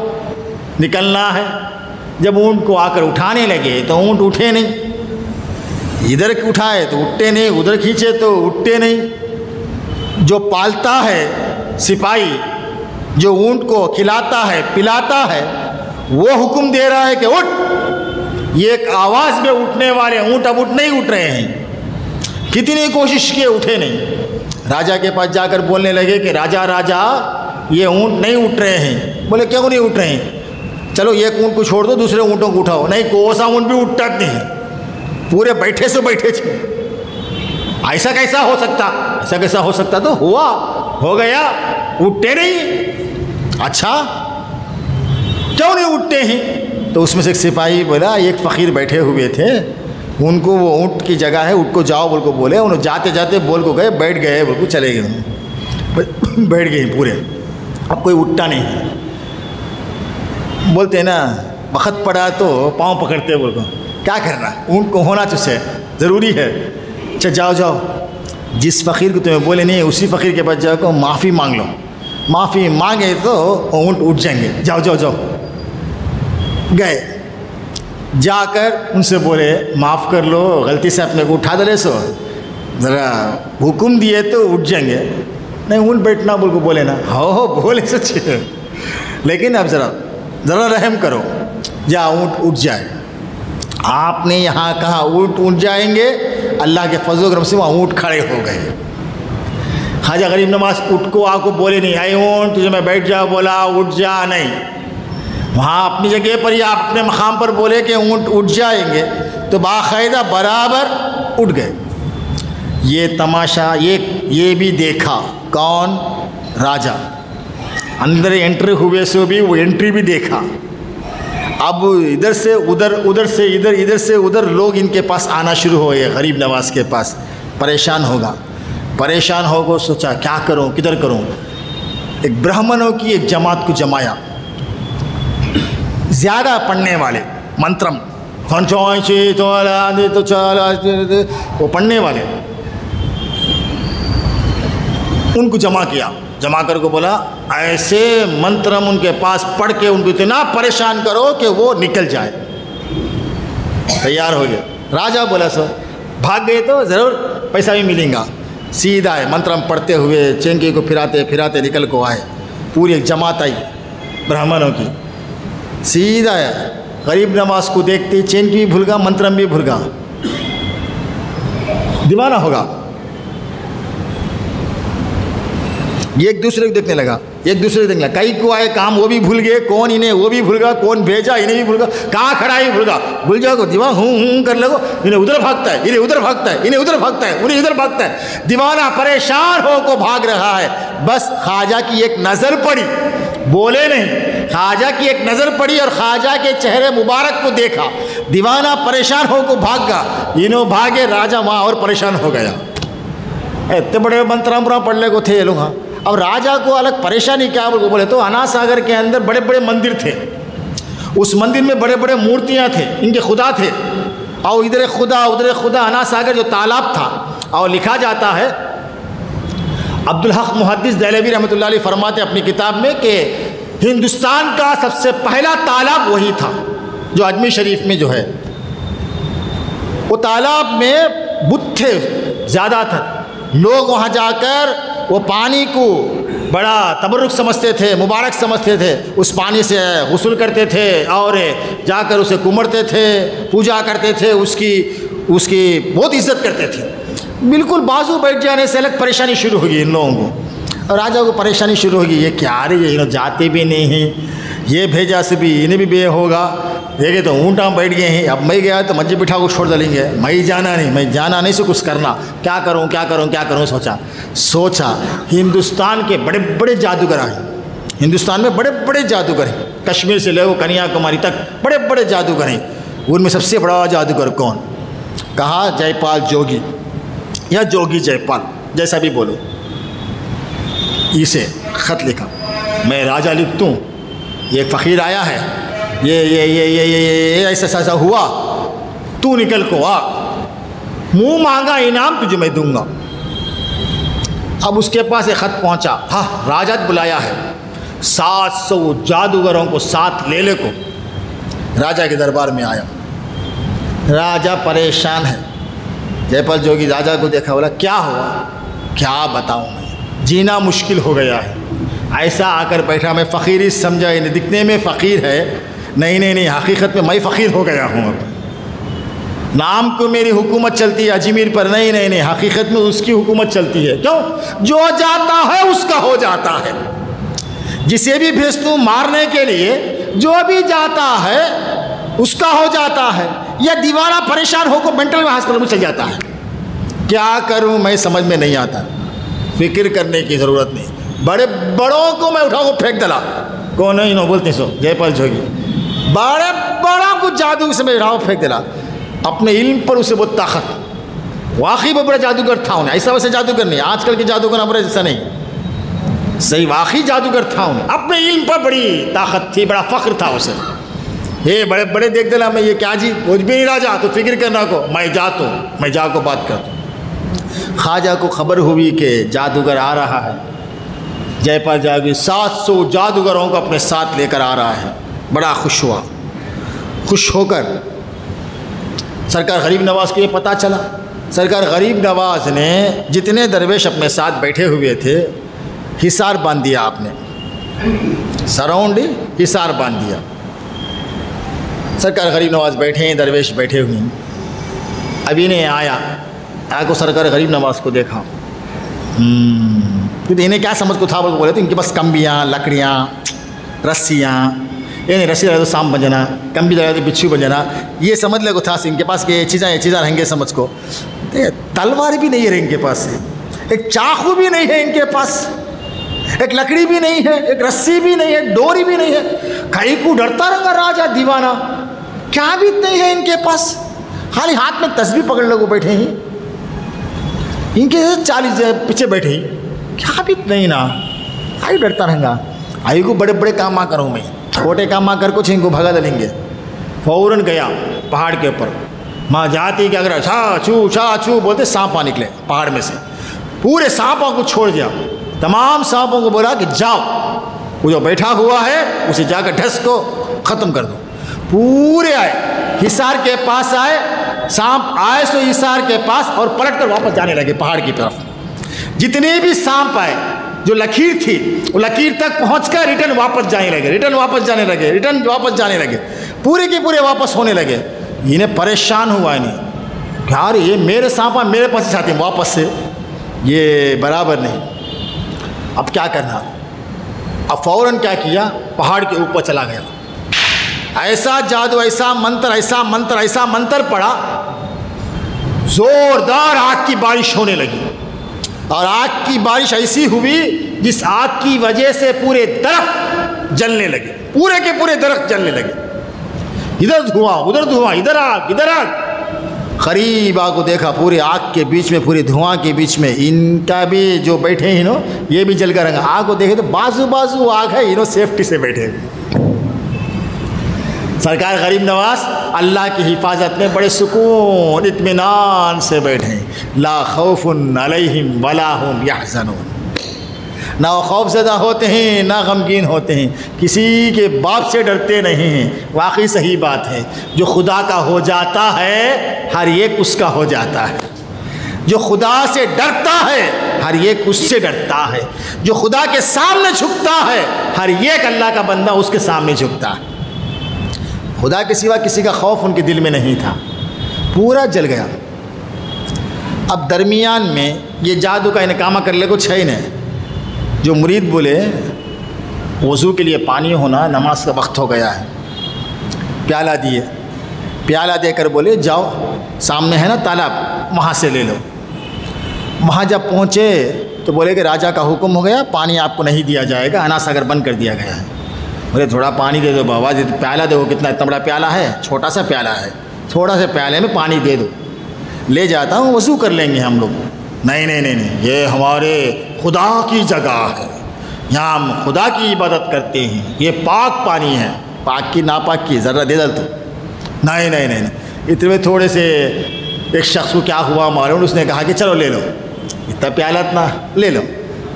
نکلنا ہے۔ جب اونٹ کو آ کر اٹھانے لگے تو اونٹ اٹھے نہیں، ادھر اٹھائے تو اٹھتے نہیں، ادھر کھینچے تو اٹھتے نہیں۔ جو پالتا ہے سپاہی، جو اونٹ کو کھلاتا ہے پلاتا ہے، وہ حکم دے رہا ہے کہ اٹھ۔ یہ ایک آواز میں اٹھنے والے اونٹ اب نہیں اٹھ رہے ہیں، کتنی کوشش کیے اٹھے نہیں۔ راجا کے پاس جا کر بولنے لگے کہ راجا یہ اونٹ نہیں اٹھ رہے ہیں۔ بولے کیوں نہیں اٹھ رہے ہیں؟ چلو ایک اونٹ کو چھوڑ دو، دوسرے اونٹوں کو اٹھاؤ۔ نہیں، کوسا اونٹ بھی اٹھتا نہیں، پورے بیٹھے سے بیٹھے تھے۔ ایسا کیسا ہو سکتا تو ہو گیا، اٹھتے نہیں۔ اچھا کیوں نہیں اٹھتے ہیں؟ تو اس میں سے ایک سپاہی بولا ایک فقیر بیٹھے ہوئے تھے، ان کو وہ اونٹ کی جگہ ہے، اونٹ کو جاؤ بول کو بولے، انہوں جاتے جاتے بول کو گئے، بیٹھ گئے بول کو چلے گئے، بیٹھ گئے پورے، اب کوئی اٹھتا نہیں ہے۔ بولتے ہیں نا وقت پڑا تو پاؤں پکڑتے بول کو، کیا کرنا، اونٹ کو ہونا تو سے ضروری ہے۔ اچھا جاؤ جس فقیر کو تمہیں بولے نہیں اسی فقیر کے پاس جا کو معافی مانگ لو، معافی مانگے تو اونٹ اٹھ جائیں گے، جاؤ جاؤ جاؤ۔ گئے، جا کر ان سے بولے معاف کر لو، غلطی سے اپنے کو اٹھا دلے سو، ذرا حکم دیے تو اٹھ جائیں گے۔ نہیں اونٹ بیٹھنا بول کو بولے نا، ہو بولے سچ، لیکن اب ذرا رحم کرو، جا اونٹ اٹھ جائے۔ آپ نے یہاں کہا اونٹ اٹھ جائیں گے، اللہ کے فضل و کرم سے وہاں اونٹ کھڑے ہو گئے۔ خواجہ غریب نواز اٹھ کو آپ کو بولے نہیں، اے اونٹ تجھے میں بیٹھ جا بولا اٹھ جا، نہیں، وہاں اپنی جگہ پر یا اپنے مقام پر بولے کہ اونٹ اٹھ جائیں گے تو باقاعدہ برابر اٹھ گئے۔ یہ تماشا یہ بھی دیکھا کون؟ راجا۔ اندر انٹر ہوئے سو بھی وہ انٹری بھی دیکھا۔ اب ادھر سے ادھر، ادھر سے ادھر، ادھر سے ادھر لوگ ان کے پاس آنا شروع ہو گئے، غریب نواز کے پاس۔ پریشان ہوگا، پریشان ہوگا، سوچا کیا کروں کدھر کروں۔ ایک برہمنوں کی ایک جماعت کو جمایا، زیادہ پڑھنے والے، منترم وہ پڑھنے والے، ان کو جمع کیا، جمع کر کو بولا ایسے منترم ان کے پاس پڑھ کے ان کو اتنا پریشان کرو کہ وہ نکل جائے۔ تیار ہو گیا، راجہ بولا سو بھاگ گئے تو ضرور پیسہ بھی ملیں گا۔ سیدھا ہے منترم پڑھتے ہوئے چینکی کو پھراتے پھراتے نکل کو آئے، پوری ایک جماعت آئی برہمنوں کی، سیدھا ہے غریب نواز کو دیکھتے چینکی بھی بھول گا، منترم بھی بھول گا، دیوانہ ہوگا۔ یہ ایک دوسرے کو دیکھنے لگا، ایک دوسرے کو دیکھنے لگا، کئی کو آئے کام وہ بھی بھول گئے، کون انہیں وہ بھی بھول گا، کون بھیجا انہیں بھی بھول گا، کہاں کھڑا ہی بھول گا، بھول جاؤ گو دیوانہ ہوں کر لگو، انہیں ادھر بھاگتا ہے، انہیں ادھر بھاگتا ہے، انہیں ادھر بھاگتا ہے، انہیں ادھر بھاگتا ہے، دیوانہ پریشان ہو کو بھاگ رہا ہے۔ بس خواجہ کی ایک نظر پڑی، بولے نہیں، خواجہ کی ایک نظر پڑی اور خواجہ کے چہرے مبارک کو دیکھا، دیوانہ پریشان ہو کو بھاگ گا، انہوں بھاگے، راجہ وہاں اور پریشان ہو گیا۔ اتنے بڑے منترم پڑھ لے کو تھے یہ لوگ۔ اب راجہ کو الگ پریشانی کیا بولے تو انا ساگر کے اندر بڑے بڑے مندر تھے، اس مندر میں بڑے بڑے مورتیاں تھے، ان کے خدا تھے، اور ادھر خدا ادھر خدا۔ انا ساگر جو تالاب تھا، اور لکھا جاتا ہے عبدالحق محدث دہلوی رحمۃ اللہ علیہ فرماتے اپنی کتاب میں کہ ہندوستان کا سب سے پہلا تالاب وہی تھا جو اجمیر شریف میں جو ہے، وہ تالاب میں بت تھے زیادہ تر، لوگ وہاں جا کر وہ پانی کو بڑا تبرک سمجھتے تھے، مبارک سمجھتے تھے، اس پانی سے غسل کرتے تھے اور جا کر اسے کمڑتے تھے، پوجا کرتے تھے، اس کی بہت عزت کرتے تھے۔ بالکل بازو بیٹھ جانے سے الگ پریشانی شروع ہوگی ان لوگوں کو، اور راجہ کو پریشانی شروع ہوگی، یہ کیا رہی ہے، جاتے بھی نہیں ہیں، یہ بھیجا سے بھی انہیں بھی بے ہوگا، دیکھے تو اونٹاں بیٹھ گئے ہیں، اب میں گیا تو مجھے بٹھا کو چھوڑ ڈالیں گے، میں جانا نہیں سے کچھ کرنا، کیا کروں، سوچا ہندوستان کے بڑے بڑے جادوگر ہیں، ہندوستان میں بڑے بڑے جادوگر ہیں، کشمیر سے لے وہ کنیا کماری تک بڑے بڑے جادوگر ہیں، ان میں سب سے بڑا جادوگر کون؟ کہا جے پال جوگی یا جوگی جے پال، جیسا بھی بولو، اسے خط لکھا، میں راجہ لکھتا ہوں، یہ فقیر آیا ہے، یہ ایسا ہوا، تو نکل کو آ، منہ مانگا انعام تجھے میں دوں گا۔ اب اس کے پاس ایک خط پہنچا، ہاں راجہ بلایا ہے، 700 جادوگروں کو ساتھ لے کو راجہ کے دربار میں آیا۔ راجہ پریشان ہے، جے پال جوگی راجہ کو دیکھا، بولا کیا ہوا؟ کیا بتاؤں میں، جینا مشکل ہو گیا ہے، ایسا آ کر بیٹھا، میں فقیری سمجھا، انہیں دکھنے میں فقیر ہے، نہیں حقیقت میں میں فقیر ہو گیا ہوں، نام کو میری حکومت چلتی ہے اجمیر پر، نہیں حقیقت میں اس کی حکومت چلتی ہے، کیوں؟ جو جاتا ہے اس کا ہو جاتا ہے، جسے بھی بھیجتا ہوں مارنے کے لیے، جو بھی جاتا ہے اس کا ہو جاتا ہے، یا دیوانہ پریشان ہو کو مینٹل ہاسپٹل میں چل جاتا ہے، کیا کروں میں سمجھ میں نہیں آتا۔ فکر کرنے کی ضرورت نہیں، بڑے بڑوں کو میں اٹھا کو پھینک ڈلا، کون ہے انہوں بولتے سو جے پال جوگی، بڑے بڑوں کو جادو سے میں اٹھا کو پھینک ڈلا، اپنے علم پر اسے بہت طاقت، واقعی وہ بڑا جادوگر تھا، انہیں ایسا ویسے جادوگر نہیں، آج کل کے جادوگر ہمارے جیسا نہیں، صحیح واقعی جادوگر تھا، انہیں اپنے علم پر بڑی طاقت تھی، بڑا فخر تھا اسے، یہ بڑے بڑے دیکھ دلا میں یہ کیا جی، کچھ بھی نہیں راجہ، تو فکر کرنا کو، میں جاتا ہوں، میں جا کو بات کرتا ہوں۔ خواجہ کو خبر ہوئی کہ جادوگر آ رہا ہے، جے پر جاگی 700 جادوگروں کو اپنے ساتھ لے کر آ رہا ہے. بڑا خوش ہوا. خوش ہو کر سرکار غریب نواز کو یہ پتہ چلا. سرکار غریب نواز نے جتنے درویش اپنے ساتھ بیٹھے ہوئے تھے حصار باندھ دیا. آپ نے سراؤنڈ حصار باندھ دیا. سرکار غریب نواز بیٹھے ہیں, درویش بیٹھے ہوئے ہیں. ابھی نے آیا کو سرکار غریب نواز کو دیکھا. کیونکہ انہیں کیا سمجھ کو تھا بولے تو ان کے پاس کمبیاں, لکڑیاں, رسیاں, یہ رسی رہے تو سام بن جانا, کمبی رہے تو بچھو بن جانا, یہ سمجھ لے کو تھا ان کے پاس کہ یہ چیزاں رہیں گے سمجھ کو. تلوار بھی نہیں ہے ان کے پاس, ایک چاقو بھی نہیں ہے ان کے پاس, ایک لکڑی بھی نہیں ہے, ایک رسی بھی نہیں ہے, ڈوری بھی نہیں ہے. کئی کو ڈرتا رہا راجا دیوانہ, کیا بھی نہیں ہے ان کے پاس, خالی ہاتھ میں تسبیح پکڑ لوگ بیٹھے ہیں. ان کے 40 پیچھے بیٹھے ہیں, کیا بھی نہیں نا. آئی ڈرتا رہیں گا, آئی کو بڑے بڑے کام کروں میں, چھوٹے کام کر کچھ ان کو بھگا دیں گے. فوراً گیا پہاڑ کے اوپر. ماں جاتی کہ اگر چھا چھو بولتے سانپ نکلے پہاڑ میں سے. پورے سانپوں کو چھوڑ دیا, تمام سانپوں کو بولا کہ جاؤ, وہ جو بیٹھا ہوا ہے اسے جا کر ڈھس کو ختم کر دو. پورے آئے, حصار کے پاس آئے, سانپ آئے سو حصار کے پاس اور پلٹ کر واپس جانے لگے پہاڑ کی طرف. جتنے بھی سانپ آئے, جو لکیر تھی وہ لکیر تک پہنچ کر ریٹرن واپس جانے لگے, پورے کے پورے واپس ہونے لگے. انہیں پریشان ہوا, انہیں کہ یار یہ میرے سانپ میرے پاس چاہتے ہیں واپس سے, یہ برابر نہیں. اب کیا کرنا؟ اب فوراً کیا کیا, پہاڑ کے اوپر چلا گیا. ایسا جادو, ایسا منتر پڑا, زوردار آگ کی بارش ہونے لگی. اور آگ کی بارش ایسی ہوئی جس آگ کی وجہ سے پورے درخت جلنے لگے, پورے کے پورے درخت جلنے لگے. ادھر دھواں, ادھر دھواں, ادھر آگ, ادھر آگ. قریب آگ کو دیکھا, پورے آگ کے بیچ میں, پورے دھواں کے بیچ میں ان کا بھی جو بیٹھے ہیں یہ بھی جل کر رنگا. آگ کو دیکھے تو بازو آگ ہے, سیفٹی سے بیٹھے ہوئے. سرکار غریب نواز اللہ کی حفاظت میں بڑے سکون اطمینان سے بیٹھے. لا خوف علیہم ولا هم یحزنون. نہ وہ خوف زدہ ہوتے ہیں نہ غمگین ہوتے ہیں, کسی کے باپ سے ڈرتے نہیں ہیں. واقعی صحیح بات ہے, جو خدا کا ہو جاتا ہے ہر ایک اس کا ہو جاتا ہے. جو خدا سے ڈرتا ہے ہر ایک اس سے ڈرتا ہے. جو خدا کے سامنے جھکتا ہے ہر ایک اللہ کا بندہ اس کے سامنے جھکتا ہے. خدا کے سوا کسی کا خوف ان کے دل میں نہیں تھا. پورا جل گیا. اب درمیان میں یہ جادو کا انکامہ کر لے کچھ ہے نہیں. جو مرید بولے وضو کے لیے پانی ہونا, نماز کا وقت ہو گیا ہے, پیالہ دیے. پیالہ دے کر بولے جاؤ سامنے ہے نا تالاب, وہاں سے لے لو. وہاں جب پہنچے تو بولے کہ راجا کا حکم ہو گیا, پانی آپ کو نہیں دیا جائے گا, انا ساگر بند کر دیا گیا ہے. بولے تھوڑا پانی دے دو بابا جی. پیالہ دو, کتنا اتنا بڑا پیالہ ہے, چھوٹا سا پیالہ ہے, تھوڑا سا پیالے میں پانی دے دو. لے جاتا ہوں, وضو کر لیں گے ہم لوگ. نہیں, یہ ہمارے خدا کی جگہ ہے, یہاں ہم خدا کی عبادت کرتے ہیں, یہ پاک پانی ہے, پاک کی ناپاک کی ذرا دے دل تو. نہیں. اتنے تھوڑے سے ایک شخص کو کیا ہوا معلوم, اس نے کہا کہ چلو لے لو, اتنا پیالہ اتنا لے لو.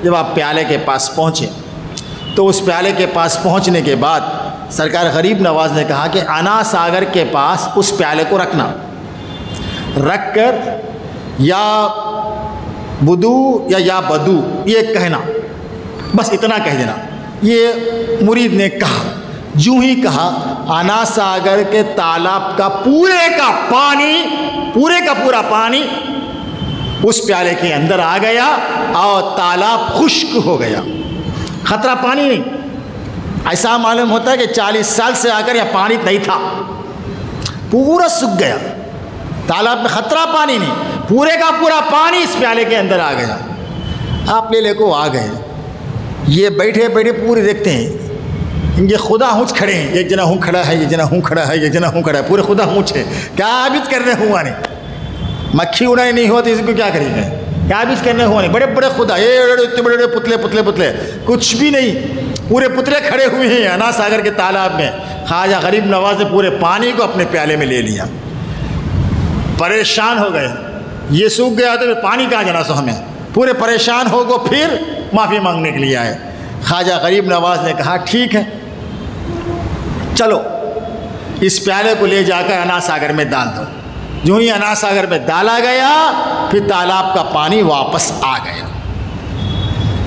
جب آپ پیالے کے پاس پہنچے تو اس پیالے کے پاس پہنچنے کے بعد سرکار غریب نواز نے کہا کہ انا ساگر کے پاس اس پیالے کو رکھنا, رکھ کر یا بدو یا بدو یہ کہنا, بس اتنا کہہ دینا. یہ مرید نے کہا. جو ہی کہا انا ساگر کے تالاب کا پورے کا پورا پانی اس پیالے کے اندر آ گیا اور تالاب خشک ہو گیا. خطرہ پانی نہیں. ایسا معلوم ہوتا ہے کہ 40 سال سے آ کر یہ پانی نہیں تھا, پورا سوکھ گیا. تالاب میں خطرہ پانی نہیں, پورے کا پورا پانی اس پیالے کے اندر آ گیا. آپ لے کو آ گئے. یہ بیٹھے پورے دیکھتے ہیں, ان کے خدا ہونچ کھڑے ہیں, ایک جنا ہوں کھڑا ہے, یہ جنا ہوں کھڑا ہے, یہ جنا ہوں کھڑا ہے, پورے خدا ہونچ ہے. کیا عابد کرنے ہوا نہیں, مکھی اڑائی نہیں ہوتی اس کو کیا کریں گے, کیا عابد کرنے ہوا نہیں. بڑے خدا, اتنے بڑے پتلے کچھ بھی نہیں, پورے پتلے کھڑے ہوئے ہیں انا ساگر کے تالاب میں. خواجہ غریب نواز نے پورے پانی کو اپنے پیالے میں لے لیا. پریشان ہو گئے, یہ سوکھ گیا تو پانی کہاں جانا سو ہمیں. پورے پریشان ہو گو, پھر معافی مانگنے کے لیے آئے. خواجہ غریب نواز نے کہا ٹھیک ہے، چلو اس پیالے کو لے جا کر انا ساگر میں ڈال دو۔ جو ہی انا ساگر میں ڈالا گیا پھر تالاب کا پانی واپس آ گیا۔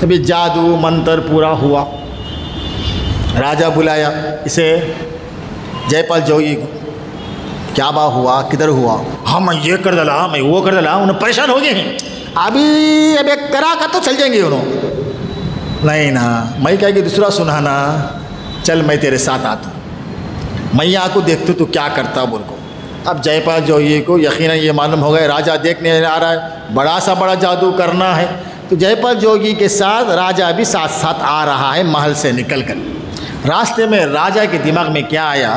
ابھی جادو منتر پورا ہوا، راجہ بلایا اسے جے پال جوگی کو، کیا با ہوا، کدھر ہوا؟ ہاں میں یہ کر ڈالا، میں وہ کر ڈالا۔ انہیں پریشان ہو گئے ہیں، ابھی ایک کرا کر تو چل جائیں گے انہوں۔ نہیں نا، میں کہا کہ دوسرا سنانا، چل میں تیرے ساتھ آتا ہوں، میں یہاں کو دیکھتا تو کیا کرتا بول کو۔ اب جے پال جوگی کو یقیناً یہ معلوم ہو گیا راجہ دیکھنے آ رہا ہے، بڑا سا بڑا جادو کرنا ہے، تو جے پال جوگی کے ساتھ راجہ بھی ساتھ ساتھ آ رہا ہے محل سے نکل کر۔ راستے میں راجہ کے دماغ میں کیا آیا،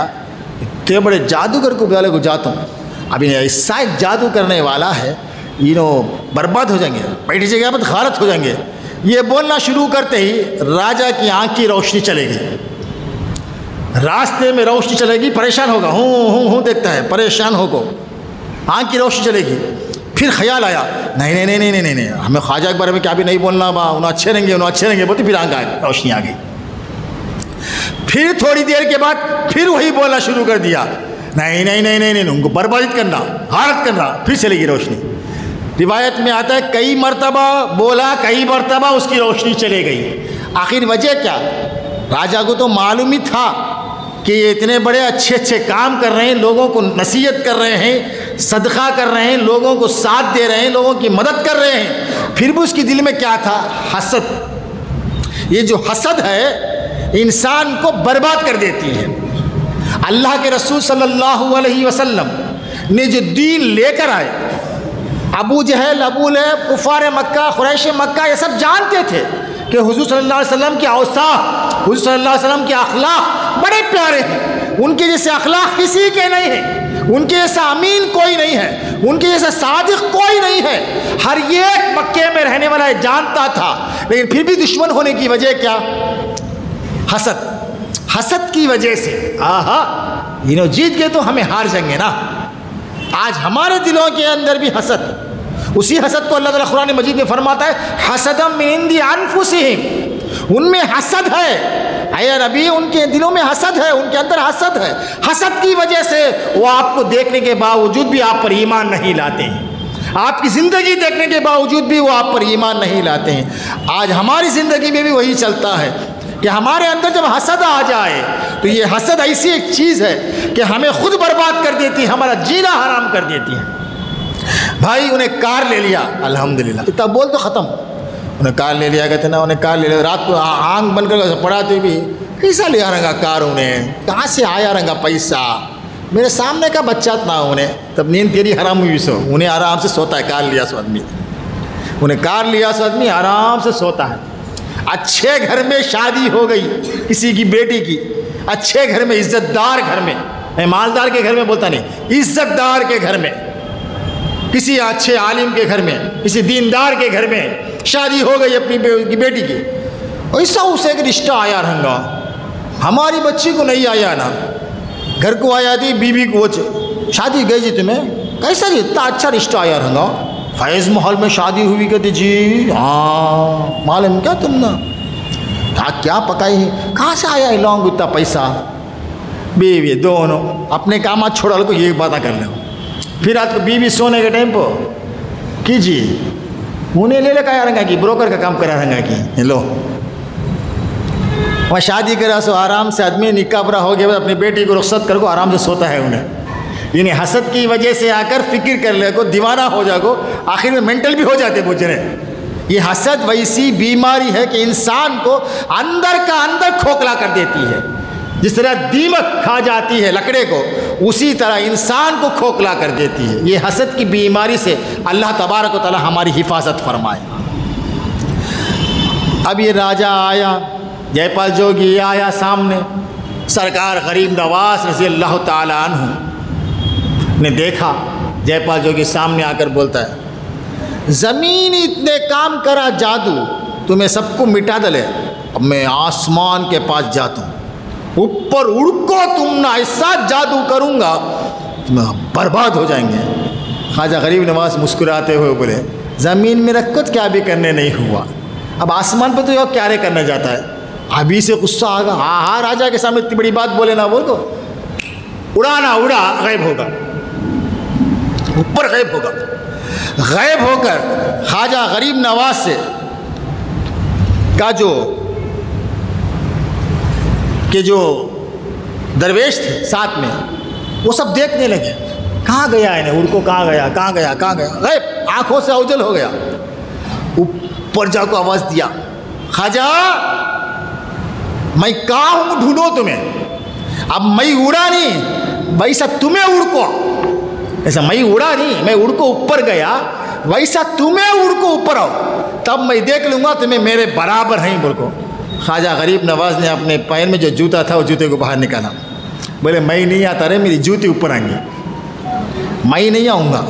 اتنے بڑے جادوگر کو بلالے کو جاتا ہوں، اب انہیں ایسا ایک جادو کرنے والا ہے، برباد ہو جائیں گے، بیٹھی جگہ پر غارت ہو جائیں گے۔ یہ بولنا شروع کرتے ہی راجہ کی آنکھ کی روشنی چلے گی، راستے میں روشنی چلے گی، پریشان ہوگا، ہوں دیکھتا ہے، پریشان ہوگا، آنکھ کی روشنی چلے گی۔ پھر خیال آیا نہیں، ہمیں خواجہ کے بارے میں کیا بھی نہیں بولنا، با انہوں اچھے رہیں گے بولتے، پھر آنکھ روشنی آ گئی۔ پھر تھوڑی دیر کے بعد پھر وہی بولنا شروع کر دیا، نہیں ان کو برباد کرنا، غارت کرنا، پھر چلے گی روشنی۔ روایت میں آتا ہے کئی مرتبہ بولا، کئی مرتبہ اس کی روشنی چلے گئی۔ آخر وجہ کیا؟ راجہ کو تو معلوم ہی تھا کہ یہ اتنے بڑے اچھے کام کر رہے ہیں، لوگوں کو نصیحت کر رہے ہیں، صدقہ کر رہے ہیں، لوگوں کو ساتھ دے رہے ہیں، لوگوں کی مدد کر رہے ہیں، پھر بھی اس کے دل میں کیا تھا؟ حسد۔ یہ جو حسد ہے انسان کو برباد کر دیتی ہے۔ اللہ کے رسول صلی اللہ علیہ وسلم نے جو دین لے کر آئے، ابو جہل، ابو لہب، کفار مکہ، قریش مکہ یہ سب جانتے تھے کہ حضور صلی اللہ علیہ وسلم کے اوصاف، حضور صلی اللہ علیہ وسلم کے اخلاق بڑے پیارے ہیں، ان کے جیسے اخلاق کسی کے نہیں ہیں، ان کے جیسا امین کوئی نہیں ہے، ان کے جیسا صادق کوئی نہیں ہے۔ ہر ایک مکے میں رہنے والا جانتا تھا، لیکن پھر بھی دشمن ہونے کی وجہ کیا؟ حسد کی وجہ سے۔ انہوں جیت گئے تو ہمیں ہار جائیں گے نا۔ آج ہمارے دلوں کے اندر بھی حسد، اسی حسد کو اللہ تعالیٰ قرآن مجید میں فرماتا ہے حسدا من عند انفسہم، ان میں حسد ہے، اے نبی ان کے دلوں میں حسد ہے، ان کے اندر حسد ہے۔ حسد کی وجہ سے وہ آپ کو دیکھنے کے باوجود بھی آپ پر ایمان نہیں لاتے ہیں، آپ کی زندگی دیکھنے کے باوجود بھی وہ آپ پر ایمان نہیں لاتے ہیں۔ آج ہماری زندگی میں بھی وہی چلتا ہے کہ ہمارے اندر جب حسد آ جائے تو یہ حسد ایسی ایک چیز ہے کہ ہمیں خود برباد کر دیتی ہے، ہمارا جینا حرام کر دیتی ہے۔ بھائی انہیں کار لے لیا، الحمدللہ، اتنا بول تو ختم، انہیں کار لے لیا، کہتے نا انہیں کار لے لیا، رات کو آنکھ بند کر پڑھاتے بھی کیسا لیا رنگا کار، انہیں کہاں سے آیا رنگا پیسہ، میرے سامنے کا بچہ نہ، انہیں تب نیند تیری حرام ہوئی سو، انہیں آرام سے سوتا ہے، کار لیا سو آدمی، انہیں کار لیا سو آدمی آرام سے سوتا ہے۔ اچھے گھر میں شادی ہو گئی کسی کی بیٹی کی، اچھے گھر میں، عزت دار گھر میں، مالدار کے گھر میں بولتا نہیں، عزت دار کے گھر میں، کسی اچھے عالم کے گھر میں، کسی دیندار کے گھر میں شادی ہو گئی اپنی بیٹی کی، ایسا اسے ایک رشتہ آیا رہنگا، ہماری بچی کو نہیں آیا نا، گھر کو آیا تھی بیوی کو، شادی گئی جی تمہیں، کیسا جی اتنا اچھا رشتہ آیا رہنگا، فیض محل میں شادی ہوئی، کہتے جی ہاں معلوم کیا تم نا، کیا پکائی ہے، کہاں سے آیا ہے لونگ اتنا پیسہ، بیوی دونوں اپنے کامات چھوڑا کو یہ باتیں کر لیں، پھر رات کو بیوی سونے کے ٹائم پر کیجیے انہیں لے کا رنگا کی بروکر کا کام کرا رنگا کی، لو وہاں شادی کرا سو آرام سے آدمی نکاح برا ہو گیا، اپنی بیٹی کو رخصت کر کو آرام سے سوتا ہے انہیں، یعنی حسد کی وجہ سے آ کر فکر کر لے کو، دیوانہ ہو جا کو، آخر میں مینٹل بھی ہو جاتے بچرے۔ یہ حسد ویسی بیماری ہے کہ انسان کو اندر کا اندر کھوکھلا کر دیتی ہے، جس طرح دیمک کھا جاتی ہے لکڑے کو، اسی طرح انسان کو کھوکھلا کر دیتی ہے۔ یہ حسد کی بیماری سے اللہ تبارک و تعالی ہماری حفاظت فرمائے۔ اب یہ راجہ آیا، جے پال جوگی آیا سامنے، سرکار غریب نواز رضی اللہ تعالی عنہ نے دیکھا، جے پال جوگی سامنے آ کر بولتا ہے زمین اتنے کام کرا جادو، تمہیں سب کو مٹا دلے، اب میں آسمان کے پاس جاتا ہوں، اوپر اڑ کو تم نہ ایسا جادو کروں گا تم برباد ہو جائیں گے۔ خواجہ غریب نواز مسکراتے ہوئے بولے زمین میں رکھ کر کیا بھی کرنے نہیں ہوا، اب آسمان پہ تو یہ کیا رے کرنا جاتا ہے، ابھی سے غصہ آ گا، ہاں راجا کے سامنے اتنی بڑی بات بولے نا، وہ تو اڑانا اڑا، غائب ہوگا، اوپر غائب ہوگا۔ غائب ہو کر خواجہ غریب نواز سے کا جو درویش تھے ساتھ میں، وہ سب دیکھنے لگے، کہاں گیا ہے اڑکو، کہاں گیا، کہاں گیا، کہاں گیا، غائب، آنکھوں سے اوجھل ہو گیا۔ اوپر جا کو آواز دیا، خواجہ میں کہاں ہوں، ڈھونڈو تمہیں۔ اب میں اڑا نہیں، ویسا تمہیں اڑکو، ایسا میں اڑا نہیں، میں اڑکو اوپر گیا، ویسا تمہیں اڑکو اوپر آؤ، تب میں دیکھ لوں گا تمہیں میرے برابر ہیں بول کو۔ خواجہ غریب نواز نے اپنے پیر میں جو جوتا تھا وہ جوتے کو باہر نکالا، بولے میں نہیں آتا رہے، میری جوتی اوپر آئیں گی، میں نہیں آؤں گا،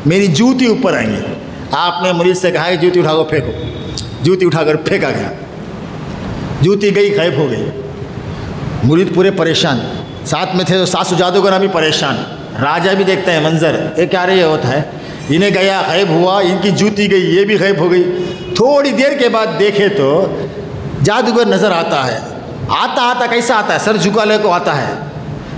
میری جوتی اوپر آئیں گی۔ آپ نے مرید سے کہا کہ جوتی اٹھا کر پھینکو، جوتی اٹھا کر پھینکا گیا، جوتی گئی، غائب ہو گئی۔ مرید پورے پریشان، ساتھ میں تھے تو ساسو جادوگر بھی پریشان، راجا بھی دیکھتے ہیں منظر، یہ کیا رہے ہوتا ہے، انہیں گیا، غائب ہوا، ان کی جوتی گئی، یہ بھی غائب ہو گئی۔ تھوڑی دیر کے بعد دیکھے تو جادوگر نظر آتا ہے، آتا کیسا آتا ہے، سر جھکا لے کو آتا ہے۔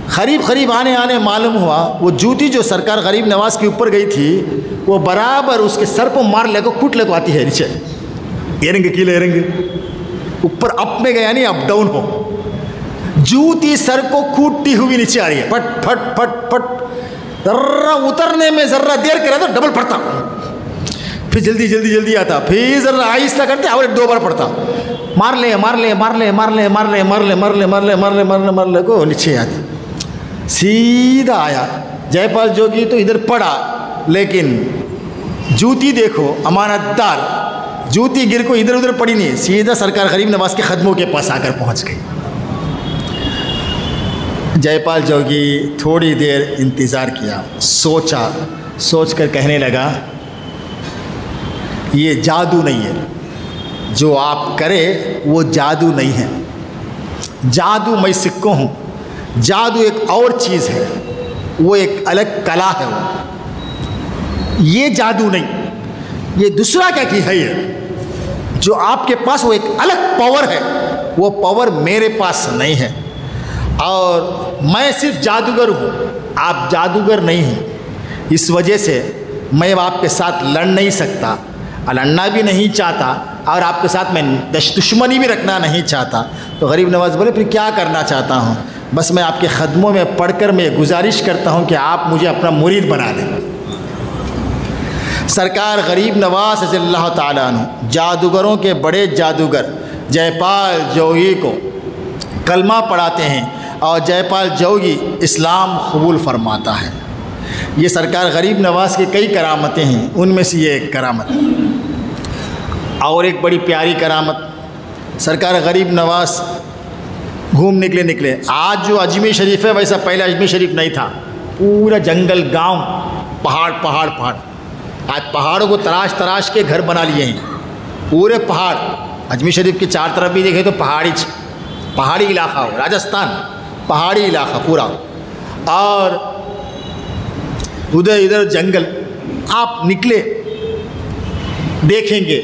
قریب آنے معلوم ہوا وہ جوتی جو سرکار غریب نواز کے اوپر گئی تھی وہ برابر اس کے سر کو مار لے کو کوٹ لے کو آتی ہے نیچے، ایرنگ کیلے ایرنگ اوپر اپ میں گیا نہیں، اپ ڈاؤن ہو، جوتی سر کو کوٹتی ہوئی نیچے آ رہی ہے، پٹ پھٹ پھٹ پھٹ، ذرا اترنے میں ذرا دیر کرا تو ڈبل پڑتا، پھر جلدی آتا، پھر ذرا آہستہ کرتے اور 2 بار پڑتا، مار لے کو نیچے آتی، سیدھا آیا۔ جے پال جوگی تو ادھر پڑا، لیکن جوتی دیکھو امانت دار، جوتی گر کو ادھر ادھر پڑی نہیں، سیدھا سرکار غریب نواز کے قدموں کے پاس آ کر پہنچ گئی۔ جے پال جوگی تھوڑی دیر انتظار کیا، سوچ کر کہنے لگا یہ جادو نہیں ہے، جو آپ کرے وہ جادو نہیں ہے، جادو میں سکوں ہوں، جادو ایک اور چیز ہے، وہ ایک الگ کلا ہے، یہ جادو نہیں، یہ دوسرا کیا کی ہے، یہ جو آپ کے پاس وہ ایک الگ پاور ہے، وہ پاور میرے پاس نہیں ہے، اور میں صرف جادوگر ہوں، آپ جادوگر نہیں ہیں، اس وجہ سے میں آپ کے ساتھ لڑ نہیں سکتا، لڑنا بھی نہیں چاہتا، اور آپ کے ساتھ میں دشمنی بھی رکھنا نہیں چاہتا۔ تو غریب نواز بولے پھر کیا کرنا چاہتا ہوں، بس میں آپ کے قدموں میں پڑھ کر میں گزارش کرتا ہوں کہ آپ مجھے اپنا مرید بنا دیں۔ سرکار غریب نواز رضی اللہ تعالیٰ عنہ جادوگروں کے بڑے جادوگر جے پال جوگی کو کلمہ پڑھاتے ہیں، اور جے پال جوگی اسلام قبول فرماتا ہے۔ یہ سرکار غریب نواز کی کئی کرامتیں ہیں، ان میں سے یہ ایک کرامت، اور ایک بڑی پیاری کرامت، سرکار غریب نواز گھوم نکلے، آج جو اجمیر شریف ہے ویسا پہلے اجمیر شریف نہیں تھا، پورا جنگل، گاؤں، پہاڑ، آج پہاڑوں کو تراش کے گھر بنا لیے ہیں، پورے پہاڑ، اجمیر شریف کے 4 طرف بھی دیکھیں تو پہاڑی علاقہ ہو، راجستھان پہاڑی علاقہ پورا، اور ادھر جنگل، آپ نکلے دیکھیں گے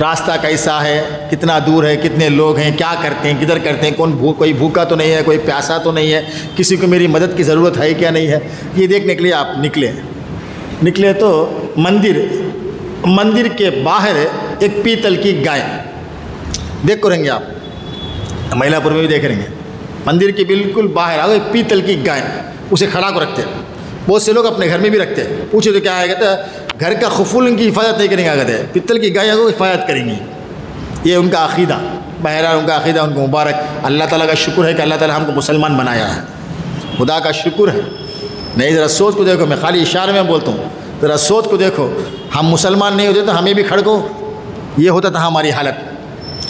راستہ کیسا ہے، کتنا دور ہے، کتنے لوگ ہیں، کیا کرتے ہیں، کدھر کرتے ہیں، کوئی بھوکا تو نہیں ہے، کوئی پیاسا تو نہیں ہے، کسی کو میری مدد کی ضرورت ہے کیا نہیں ہے، یہ دیکھنے کے لیے آپ نکلے تو مندر کے باہر ایک پیتل کی گائے دیکھ کو رہیں گے، آپ میلا پور میں بھی دیکھ رہیں گے، مندر کے بالکل باہر ایک پیتل کی گائے، اسے کھڑا کو رکھتے ہیں، بہت سے لوگ اپنے گھر میں بھی رکھتے ہیں، پوچھے تو کیا ہے، کہتے ہیں گھر کا خفول ان کی حفاظت نہیں کریں گے، کہتے ہیں پیتل کی گائے کو حفاظت کریں گی، یہ ان کا عقیدہ، بہرحال ان کا عقیدہ ان کو مبارک، اللہ تعالیٰ کا شکر ہے کہ اللہ تعالیٰ ہم کو مسلمان بنایا ہے، خدا کا شکر ہے۔ نہیں ذرا سوچ کو دیکھو، میں خالی اشارے میں بولتا ہوں، ذرا سوچ کو دیکھو، ہم مسلمان نہیں ہوتے تو ہمیں بھی کھڑکو یہ ہوتا تھا ہماری حالت،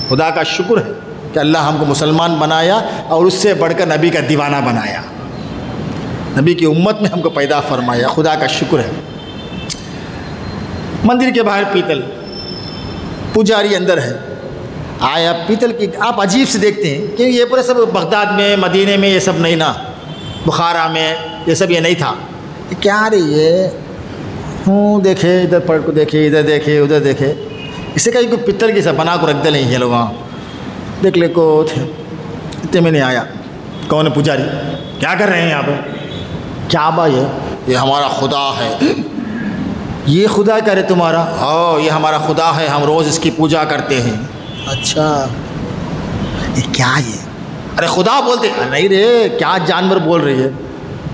خدا کا شکر ہے کہ اللہ ہم کو مسلمان بنایا، اور اس سے بڑھ کر نبی کا دیوانہ بنایا، نبی کی امت میں ہم کو پیدا فرمایا، خدا کا شکر ہے۔ مندر کے باہر پیتل، پجاری اندر ہے، آیا پیتل کی، آپ عجیب سے دیکھتے ہیں کہ یہ پورے سب بغداد میں، مدینے میں یہ سب نہیں نا، بخارا میں یہ سب یہ نہیں تھا، کیا رہی ہے، دیکھے ادھر پڑھ کو دیکھے، ادھر دیکھے، ادھر دیکھے، اسے کہیں کوئی پتل کی سب بنا کو رکھ دے لیں یہ لوگ، دیکھ لے کو تھے اتنے میں نہیں آیا. کون ہے پجاری؟ کیا کر رہے ہیں یہاں پہ؟ کیا با یہ ہمارا خدا ہے. یہ خدا کہہ رہے تمہارا؟ ہاں یہ ہمارا خدا ہے, ہم روز اس کی پوجا کرتے ہیں. اچھا یہ کیا یہ؟ ارے خدا بولتے. نہیں رے کیا جانور بول رہی ہے؟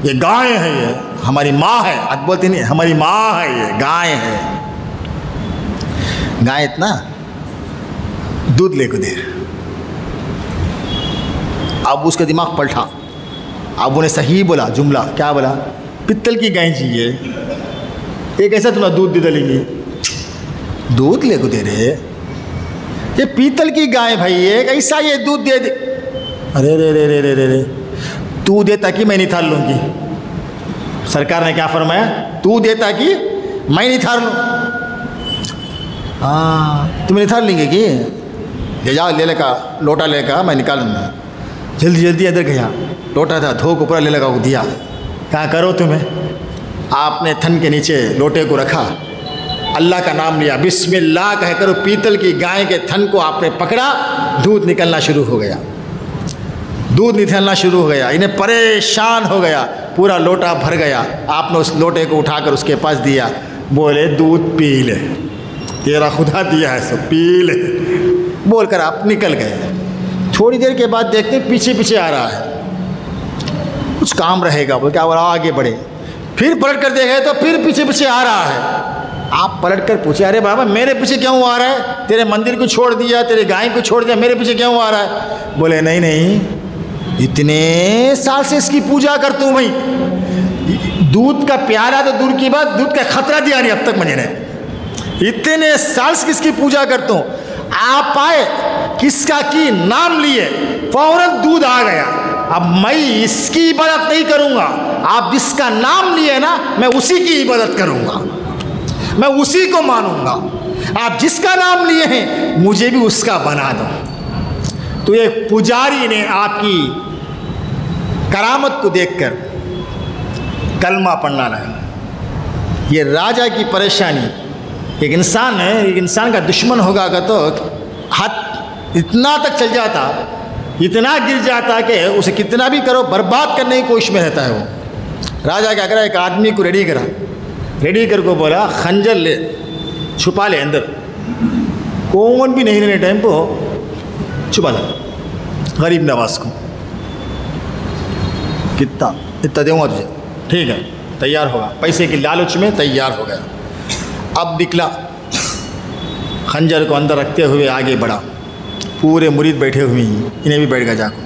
یہ گائے ہے, یہ ہماری ماں ہے. اب بولتی نہیں ہماری ماں ہے, یہ گائے ہے. گائے اتنا دودھ لے کو دے. اب اس کا دماغ پلٹا, اب انہیں صحیح بولا جملہ. کیا بولا؟ پتل کی گائے چاہیے. ایک ایسا تمہیں دودھ دے ڈالیں گے. دودھ لے کو دے رہے, یہ پیتل کی گائے بھائی, ایک ایسا یہ دودھ دے دے. ارے رے رے رے رے رے رے تو دیتا کہ میں نتھار لوں گی. سرکار نے کیا فرمایا؟ تو دیتا کہ میں نتھار لوں. ہاں تم نتھار لیں گے کہ لے جاؤ, لے لے کا لوٹا لے کا میں نکالوں گا. جلدی جلدی ادھر گیا, لوٹا تھا دھو کو پورا لے لگا کو دیا. کیا کرو تمہیں؟ آپ نے تھن کے نیچے لوٹے کو رکھا, اللہ کا نام لیا, بسم اللہ کہہ کر پیتل کی گائے کے تھن کو آپ نے پکڑا. دودھ نکلنا شروع ہو گیا, دودھ نکلنا شروع ہو گیا. انہیں پریشان ہو گیا, پورا لوٹا بھر گیا. آپ نے اس لوٹے کو اٹھا کر اس کے پاس دیا. بولے دودھ پی لے, تیرا خدا دیا ہے سب پی لے بول کر آپ نکل گئے. تھوڑی دیر کے بعد دیکھتے پیچھے پیچھے آ رہا ہے, کچھ کام رہے گا بول کیا بولا آگے بڑھے. پھر پلٹ کر دیکھے تو پھر پیچھے پیچھے آ رہا ہے. آپ پلٹ کر پوچھے ارے بابا میرے پیچھے کیوں آ رہا ہے؟ تیرے مندر کو چھوڑ دیا, تیرے گائے کو چھوڑ دیا, میرے پیچھے کیوں آ رہا ہے؟ بولے نہیں نہیں اتنے سال سے اس کی پوجا کرتا ہوں بھائی. دودھ کا پیارا تو دور کی بات, دودھ کا خطرہ دیا نہیں اب تک مجھے نے. اتنے سال سے اس کی پوجا کرتا ہوں. آپ آئے کس کا کی نام لیے فوراً دودھ آ گیا. اب میں اس کی عبادت نہیں کروں گا, آپ جس کا نام لیے نا میں اسی کی عبادت کروں گا, میں اسی کو مانوں گا. آپ جس کا نام لیے ہیں مجھے بھی اس کا بنا دو. تو یہ پجاری نے آپ کی کرامت کو دیکھ کر کلمہ پڑھنا لگا. یہ راجا کی پریشانی, ایک انسان ہے, ایک انسان کا دشمن ہوگا کا تو حد اتنا تک چل جاتا, اتنا گر جاتا کہ اسے کتنا بھی کرو برباد کرنے کی کوشش میں رہتا ہے. وہ راجا کیا کرا, ایک آدمی کو ریڈی کرا, ریڈی کر کو بولا خنجر لے چھپا لے اندر. کون بھی نہیں رہنے ٹائم کو چھپا لے غریب نواز کو. کتنا اتنا دوں گا تجھے, ٹھیک ہے تیار ہوگا, پیسے کی لالچ میں تیار ہو گیا. اب نکلا, خنجر کو اندر رکھتے ہوئے آگے بڑھا. پورے مرید بیٹھے ہوئے ہیں, انہیں بھی بیٹھ گیا جا کو.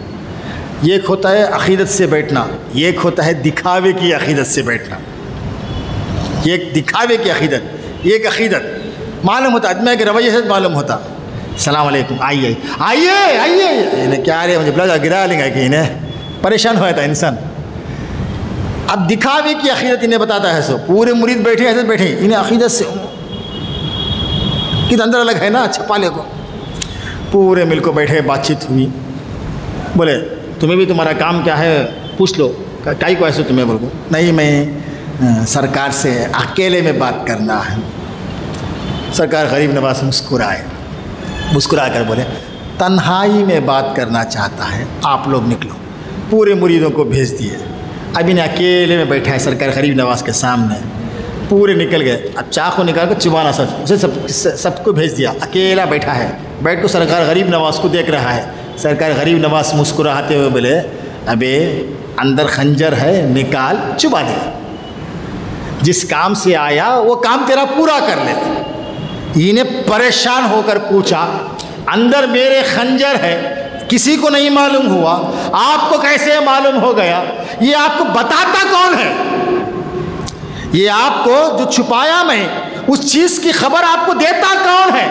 ایک ہوتا ہے عقیدت سے بیٹھنا, ایک ہوتا ہے دکھاوے کی عقیدت سے بیٹھنا. ایک دکھاوے کی عقیدت, ایک عقیدت معلوم ہوتا, آدمی کے رویے سے معلوم ہوتا. السلام علیکم, آئیے آئیے آئیے, انہیں کیا رہے مجھے بلا گرا لیں گا کہ انہیں پریشان ہوا تھا انسان. اب دکھاوے کی عقیدت انہیں بتاتا ہے. سو پورے مرید بیٹھے ایسے بیٹھے, انہیں عقیدت سے کدھر اندر الگ ہے نا چھپا لے کو. پورے مل کو بیٹھے, بات چیت ہوئی. بولے تمہیں بھی تمہارا کام کیا ہے پوچھ لو. کائی کو ایسے تمہیں بول کو نہیں میں سرکار سے اکیلے میں بات کرنا ہے. سرکار غریب نواز مسکرائے, مسکرا کر بولے تنہائی میں بات کرنا چاہتا ہے, آپ لوگ نکلو. پورے مریدوں کو بھیج دیے. اب انہیں اکیلے میں بیٹھا ہے سرکار غریب نواز کے سامنے. پورے نکل گئے. اب چاقو نکال کر چبانا اسے سب کو بھیج دیا. اکیلا بیٹھا ہے, بیٹھ کو سرکار غریب نواز کو دیکھ رہا ہے. سرکار غریب نواز مسکراتے ہوئے بولے ابے اندر خنجر ہے نکال چبا دے, جس کام سے آیا وہ کام تیرا پورا کر لے. انہیں پریشان ہو کر پوچھا اندر میرے خنجر ہے, کسی کو نہیں معلوم ہوا, آپ کو کیسے معلوم ہو گیا؟ یہ آپ کو بتاتا کون ہے؟ یہ آپ کو جو چھپایا میں اس چیز کی خبر آپ کو دیتا کون ہے؟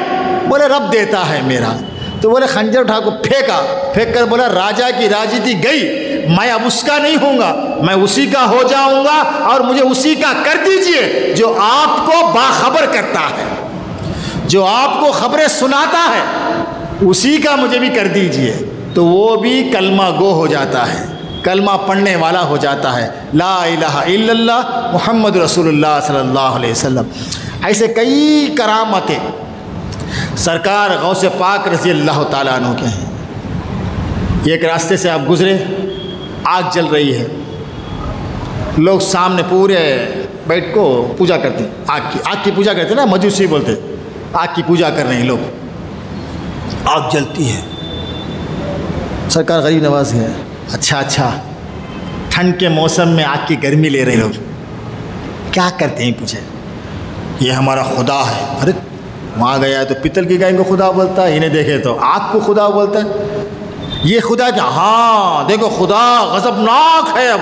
بولے رب دیتا ہے میرا. تو بولے خنجر اٹھا کو پھینکا, پھینک کر بولا راجا کی راجتی گئی, میں اب اس کا نہیں ہوں گا, میں اسی کا ہو جاؤں گا, اور مجھے اسی کا کر دیجئے جو آپ کو باخبر کرتا ہے, جو آپ کو خبریں سناتا ہے, اسی کا مجھے بھی کر دیجئے. تو وہ بھی کلمہ گو ہو جاتا ہے, کلمہ پڑھنے والا ہو جاتا ہے. لا الہ الا اللہ محمد رسول اللہ صلی اللہ علیہ وسلم. ایسے کئی کرامتیں سرکار غوث پاک رضی اللہ تعالیٰ عنہ کے ہیں. ایک راستے سے آپ گزرے، آگ جل رہی ہے، لوگ سامنے پورے بیٹھ کو پوجا کرتے ہیں، آگ کی پوجا کرتے ہیں نا، مجوسی بولتے، آگ کی پوجا کر رہے ہیں لوگ، آگ جلتی ہے۔ سرکار غریب نواز ہے، اچھا ٹھنڈ کے موسم میں آگ کی گرمی لے رہے لوگ، کیا کرتے ہیں پوچھے؟ یہ ہمارا خدا ہے۔ ارے وہاں گیا ہے تو پتل کی گائے کو خدا بولتا ہے، انہیں دیکھے تو آگ کو خدا بولتا ہے۔ یہ خدا کیا؟ ہاں دیکھو خدا غضبناک ہے، اب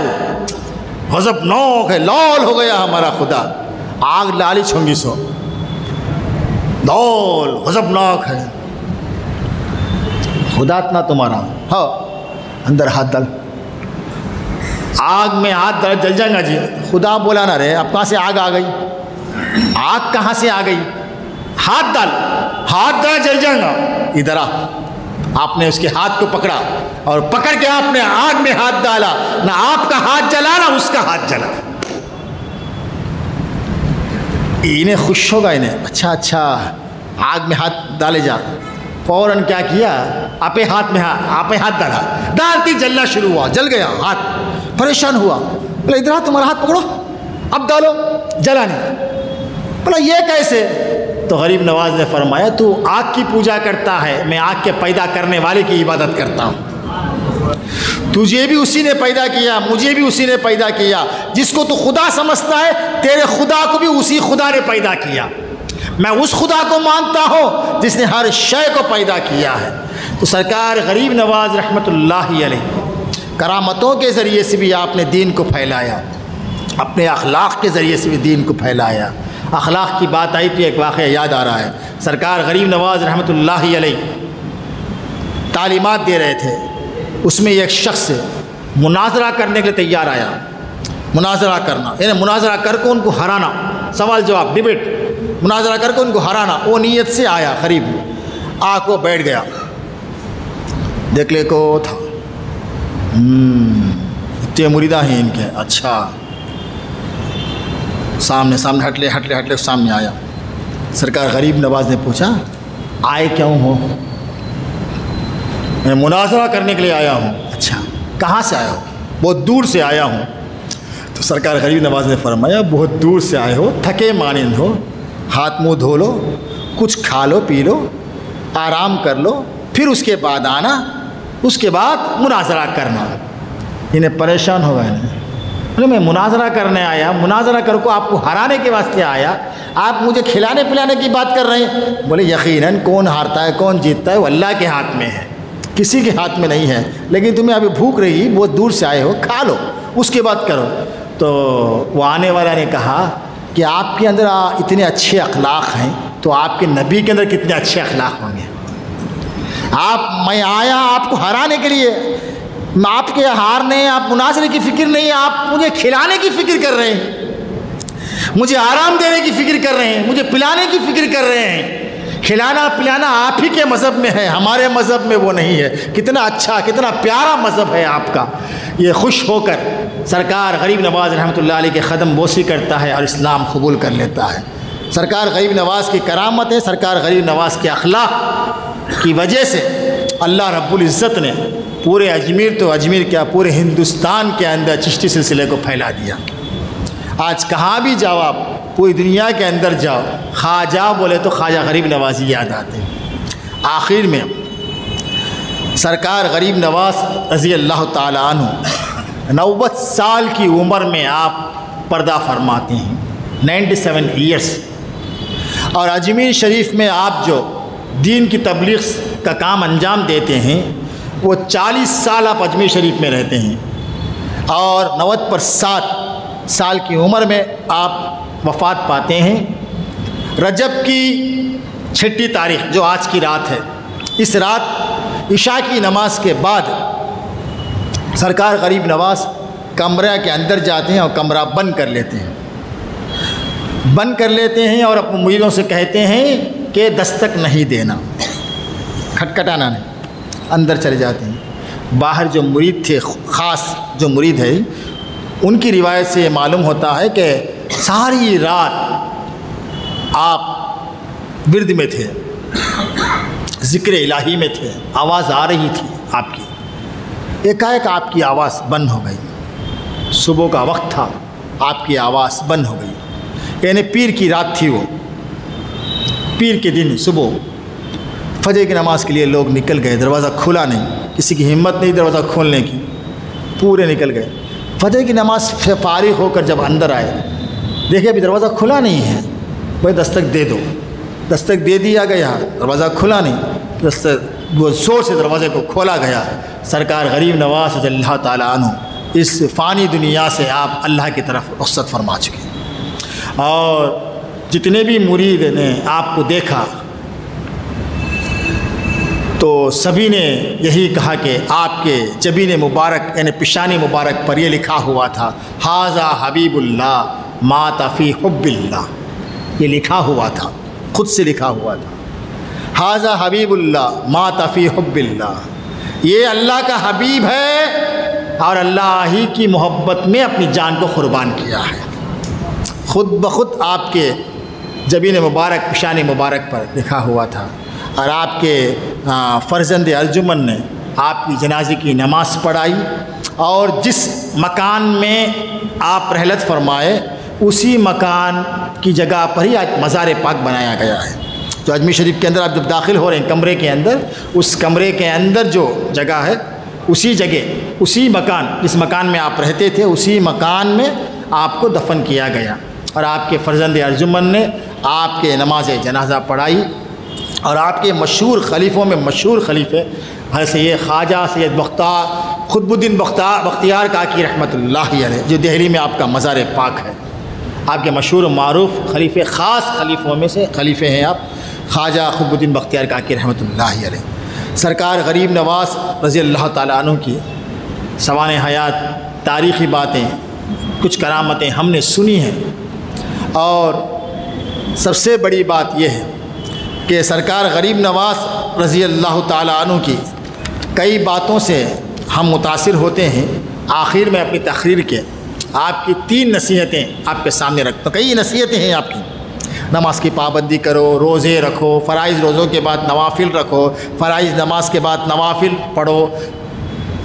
غضبناک ہے، لال ہو گیا ہمارا خدا، آگ لالی چھونگی سو، لال غضبناک ہے خدا اتنا تمہارا۔ ہاں اندر ہاتھ ڈال، آگ میں ہاتھ ڈال، جل جائیں گا جی۔ خدا بولا نہ رہے، اب کہاں سے آگ آ گئی؟ آگ کہاں سے آ گئی؟ ہاتھ ڈال جل جائیں گا، ادھر آ۔ آپ نے اس کے ہاتھ کو پکڑا اور پکڑ کے آپ نے آگ میں ہاتھ ڈالا، نہ آپ کا ہاتھ جلا نہ اس کا ہاتھ جلا۔ انہیں خوش ہوگا، انہیں اچھا آگ میں ہاتھ ڈالے جا۔ فوراً کیا کیا؟ آپ ہاتھ ڈالا، ڈالتی جلنا شروع ہوا، جل گیا ہاتھ، پریشان ہوا، بولا ادھر تمہارا ہاتھ پکڑو، اب ڈالو، جلا نہیں۔ بولا یہ کیسے؟ تو غریب نواز نے فرمایا تو آگ کی پوجا کرتا ہے، میں آگ کے پیدا کرنے والے کی عبادت کرتا ہوں۔ تجھے بھی اسی نے پیدا کیا، مجھے بھی اسی نے پیدا کیا، جس کو تو خدا سمجھتا ہے تیرے خدا کو بھی اسی خدا نے پیدا کیا۔ میں اس خدا کو مانتا ہوں جس نے ہر شے کو پیدا کیا ہے۔ تو سرکار غریب نواز رحمۃ اللہ علیہ کرامتوں کے ذریعے سے بھی آپ نے دین کو پھیلایا، اپنے اخلاق کے ذریعے سے بھی دین کو پھیلایا۔ اخلاق کی بات آئی تو ایک واقعہ یاد آ رہا ہے۔ سرکار غریب نواز رحمۃ اللہ علیہ تعلیمات دے رہے تھے، اس میں ایک شخص مناظرہ کرنے کے لیے تیار آیا۔ مناظرہ کرنا یعنی مناظرہ کر کے ان کو ہرانا، سوال جواب، ڈبیٹ، مناظرہ کر کے ان کو ہرانا، وہ نیت سے آیا۔ قریب آ کو بیٹھ گیا، دیکھ لے کو تھا اتنے مریدہ ہیں ان کے، اچھا سامنے ہٹ لے سامنے آیا۔ سرکار غریب نواز نے پوچھا آئے کیوں ہو؟ میں مناظرہ کرنے کے لیے آیا ہوں۔ اچھا کہاں سے آیا ہو؟ بہت دور سے آیا ہوں۔ تو سرکار غریب نواز نے فرمایا بہت دور سے آئے ہو، تھکے مانند ہو، ہاتھ منہ دھو لو، کچھ کھا لو پی لو، آرام کر لو، پھر اس کے بعد آنا، اس کے بعد مناظرہ کرنا۔ انہیں پریشان ہو گئے، بولے میں مناظرہ کرنے آیا، مناظرہ کر کو آپ کو ہرانے کے واسطے آیا، آپ مجھے کھلانے پلانے کی بات کر رہے ہیں۔ بولے یقیناً کون ہارتا ہے کون جیتتا ہے وہ اللہ کے ہاتھ میں ہے، کسی کے ہاتھ میں نہیں ہے، لیکن تمہیں ابھی بھوک رہی، بہت دور سے آئے ہو، کھا لو اس کے بعد کرو۔ تو وہ آنے والا نے کہا کہ آپ کے اندر اتنے اچھے اخلاق ہیں تو آپ کے نبی کے اندر کتنے اچھے اخلاق ہوں گے۔ میں آیا آپ کو ہرانے کے لیے، آپ کے ہارنے، آپ مناظرے کی فکر نہیں ہے، آپ مجھے کھلانے کی فکر کر رہے ہیں، مجھے آرام دینے کی فکر کر رہے ہیں، مجھے پلانے کی فکر کر رہے ہیں۔ کھلانا پلانا آپ ہی کے مذہب میں ہے، ہمارے مذہب میں وہ نہیں ہے۔ کتنا اچھا کتنا پیارا مذہب ہے آپ کا۔ یہ خوش ہو کر سرکار غریب نواز رحمۃ اللہ علیہ کے قدم بوسی کرتا ہے اور اسلام قبول کر لیتا ہے۔ سرکار غریب نواز کی کرامت ہے، سرکار غریب نواز کے اخلاق کی وجہ سے اللہ رب العزت نے پورے اجمیر تو اجمیر کیا پورے ہندوستان کے اندر چشتی سلسلے کو پھیلا دیا۔ آج کہاں بھی جاؤ آپ، پوری دنیا کے اندر جاؤ، خواجہ بولے تو خواجہ غریب نوازی یاد آتے ہیں۔ آخر میں سرکار غریب نواز رضی اللہ تعالیٰ عنہ 90 سال کی عمر میں آپ پردہ فرماتے ہیں، 97 ایئرس، اور اجمیر شریف میں آپ جو دین کی تبلیغ کا کام انجام دیتے ہیں وہ 40 سال آپ اجمیر شریف میں رہتے ہیں، اور 90 پر 7 سال کی عمر میں آپ وفات پاتے ہیں۔ رجب کی 6 تاریخ جو آج کی رات ہے، اس رات عشاء کی نماز کے بعد سرکار غریب نواز کمرہ کے اندر جاتے ہیں اور کمرہ بند کر لیتے ہیں، اور اپنے مریدوں سے کہتے ہیں کہ دستک نہیں دینا، کھٹکھٹانا نہیں، اندر چلے جاتے ہیں۔ باہر جو مرید تھے، خاص جو مرید ہے، ان کی روایت سے یہ معلوم ہوتا ہے کہ ساری رات آپ ورد میں تھے، ذکر الہی میں تھے، آواز آ رہی تھی آپ کی، ایک آپ کی آواز بند ہو گئی. صبح کا وقت تھا, آپ کی آواز بند ہو گئی. یعنی پیر کی رات تھی, وہ پیر کے دن صبح فجر کی نماز کے لیے لوگ نکل گئے. دروازہ کھلا نہیں, کسی کی ہمت نہیں دروازہ کھولنے کی, پورے نکل گئے. فجر کی نماز سے فارغ ہو کر جب اندر آئے, دیکھے ابھی دروازہ کھلا نہیں ہے. بھائی دستک دے دو, دستک دے دیا گیا, دروازہ کھلا نہیں. دستک وہ زور سے دروازے کو کھولا گیا. سرکار غریب نواز رضی اللہ تعالیٰ عنہ اس فانی دنیا سے آپ اللہ کی طرف رخصت فرما چکے. اور جتنے بھی مرید نے آپ کو دیکھا تو سبھی نے یہی کہا کہ آپ کے جبین مبارک یعنی پیشانی مبارک پر یہ لکھا ہوا تھا, ھذا حبیب اللہ مات فی حب اللہ. یہ لکھا ہوا تھا, خود سے لکھا ہوا تھا, ھذا حبیب اللہ مات فی حب اللہ. یہ اللہ کا حبیب ہے اور اللہ ہی کی محبت میں اپنی جان کو قربان کیا ہے. خود بخود آپ کے جبین مبارک پیشانی مبارک پر لکھا ہوا تھا. اور آپ کے فرزند ارجمن نے آپ کی جنازے کی نماز پڑھائی, اور جس مکان میں آپ رحلت فرمائے اسی مکان کی جگہ پر ہی آج مزار پاک بنایا گیا ہے. جو اجمیر شریف کے اندر آپ جب داخل ہو رہے ہیں کمرے کے اندر, اس کمرے کے اندر جو جگہ ہے اسی جگہ, اسی مکان جس مکان میں آپ رہتے تھے اسی مکان میں آپ کو دفن کیا گیا. اور آپ کے فرزند ارجمن نے آپ کے نماز جنازہ پڑھائی. اور آپ کے مشہور خلیفوں میں مشہور خلیفے حضرت سید خواجہ سید قطب الدین بختیار کاکی رحمۃ اللہ علیہ, جو دہلی میں آپ کا مزار پاک ہے. آپ کے مشہور و معروف خلیفے, خاص خلیفوں میں سے خلیفے ہیں آپ, خواجہ قطب الدین بختیار کاکی رحمۃ اللہ علیہ. سرکار غریب نواز رضی اللہ تعالیٰ عنہ کی سوانح حیات تاریخی باتیں, کچھ کرامتیں ہم نے سنی ہیں. اور سب سے بڑی بات یہ ہے کہ سرکار غریب نواز رضی اللہ تعالیٰ عنہ کی کئی باتوں سے ہم متاثر ہوتے ہیں. آخر میں اپنی تقریر کے آپ کی 3 نصیحتیں آپ کے سامنے رکھتا ہوں. کئی نصیحتیں ہیں آپ کی. نماز کی پابندی کرو, روزے رکھو, فرائض روزوں کے بعد نوافل رکھو, فرائض نماز کے بعد نوافل پڑھو,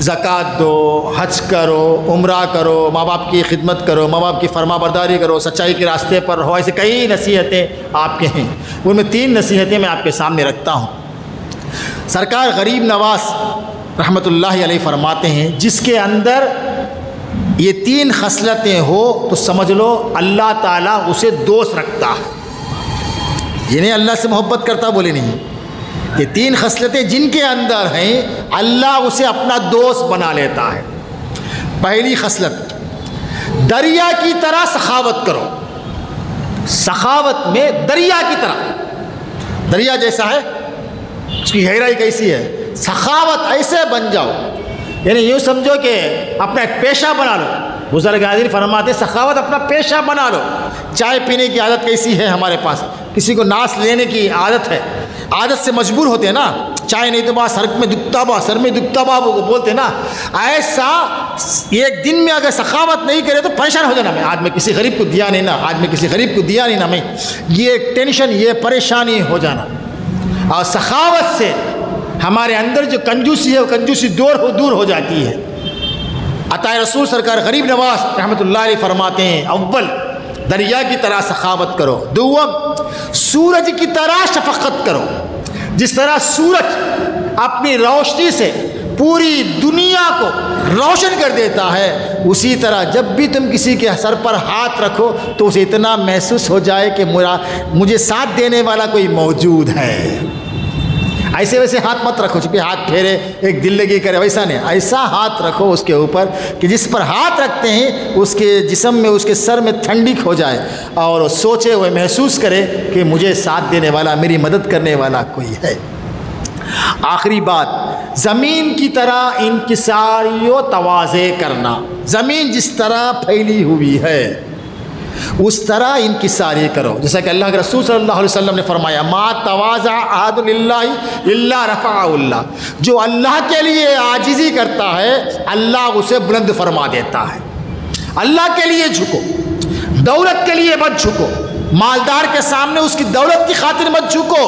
زکوٰۃ دو, حج کرو, عمرہ کرو, ماں باپ کی خدمت کرو, ماں باپ کی فرما برداری کرو, سچائی کے راستے پر رہو. ایسے کئی نصیحتیں آپ کے ہیں. ان میں 3 نصیحتیں میں آپ کے سامنے رکھتا ہوں. سرکار غریب نواز رحمۃ اللہ علیہ فرماتے ہیں جس کے اندر یہ 3 خصلتیں ہو تو سمجھ لو اللہ تعالیٰ اسے دوست رکھتا ہے. یہ نہیں اللہ سے محبت کرتا بولے نہیں, یہ 3 خصلتیں جن کے اندر ہیں اللہ اسے اپنا دوست بنا لیتا ہے. پہلی خصلت, دریا کی طرح سخاوت کرو. سخاوت میں دریا کی طرح, دریا جیسا ہے اس کی گہرائی کیسی ہے, سخاوت ایسے بن جاؤ. یعنی یوں سمجھو کہ اپنا ایک پیشہ بنا لو. بزرگ حاضر فرماتے سخاوت اپنا پیشہ بنا لو. چائے پینے کی عادت کیسی ہے ہمارے پاس, کسی کو ناس لینے کی عادت ہے, عادت سے مجبور ہوتے ہیں نا, چائے نہیں تو با سر میں دکھتا با, سر میں دکھتا با وہ بولتے نا. ایسا ایک دن میں اگر سخاوت نہیں کرے تو پریشان ہو جانا, میں آج میں کسی غریب کو دیا نہیں نا, آج میں کسی غریب کو دیا نہیں نا, میں یہ ٹینشن یہ پریشانی ہو جانا. اور سخاوت سے ہمارے اندر جو کنجوسی ہے وہ کنجوسی دور ہو جاتی ہے. عطا رسول سرکار غریب نواز رحمۃ اللہ علیہ فرماتے ہیں اول دریا کی طرح سخاوت کرو, دوم سورج کی طرح شفقت کرو. جس طرح سورج اپنی روشنی سے پوری دنیا کو روشن کر دیتا ہے, اسی طرح جب بھی تم کسی کے سر پر ہاتھ رکھو تو اسے اتنا محسوس ہو جائے کہ مجھے ساتھ دینے والا کوئی موجود ہے. ایسے ویسے ہاتھ مت رکھو چونکہ ہاتھ پھیرے ایک دل لگی کرے, ویسا نہیں. ایسا ہاتھ رکھو اس کے اوپر کہ جس پر ہاتھ رکھتے ہیں اس کے جسم میں, اس کے سر میں ٹھنڈک ہو جائے اور سوچے ہوئے محسوس کرے کہ مجھے ساتھ دینے والا, میری مدد کرنے والا کوئی ہے. آخری بات, زمین کی طرح انکساری و تواضع کرنا. زمین جس طرح پھیلی ہوئی ہے اس طرح انکساری کرو. جیسا کہ اللہ کے رسول صلی اللہ علیہ وسلم نے فرمایا ما تواضع احد للہ الا رفعہ اللہ. جو اللہ کے لیے عاجزی کرتا ہے اللہ اسے بلند فرما دیتا ہے. اللہ کے لیے جھکو, دولت کے لیے مت جھکو, مالدار کے سامنے اس کی دولت کی خاطر مت جھکو.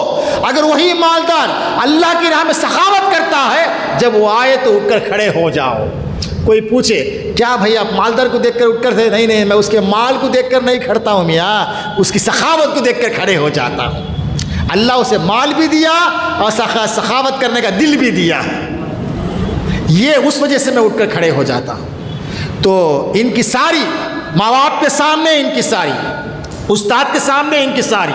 اگر وہی مالدار اللہ کی راہ میں سخاوت کرتا ہے، جب وہ آئے تو اٹھ کر کھڑے ہو جاؤ. کوئی پوچھے کیا بھائی آپ مالدار کو دیکھ کر اٹھ کر تھے؟ نہیں، میں اس کے مال کو دیکھ کر نہیں کھڑتا ہوں میاں، اس کی سخاوت کو دیکھ کر کھڑے ہو جاتا ہوں. اللہ اسے مال بھی دیا اور سخاوت کرنے کا دل بھی دیا، یہ اس وجہ سے میں اٹھ کر کھڑے ہو جاتا ہوں. تو ان کی ساری، ماں باپ کے سامنے ان کی ساری، استاد کے سامنے ان کی ساری،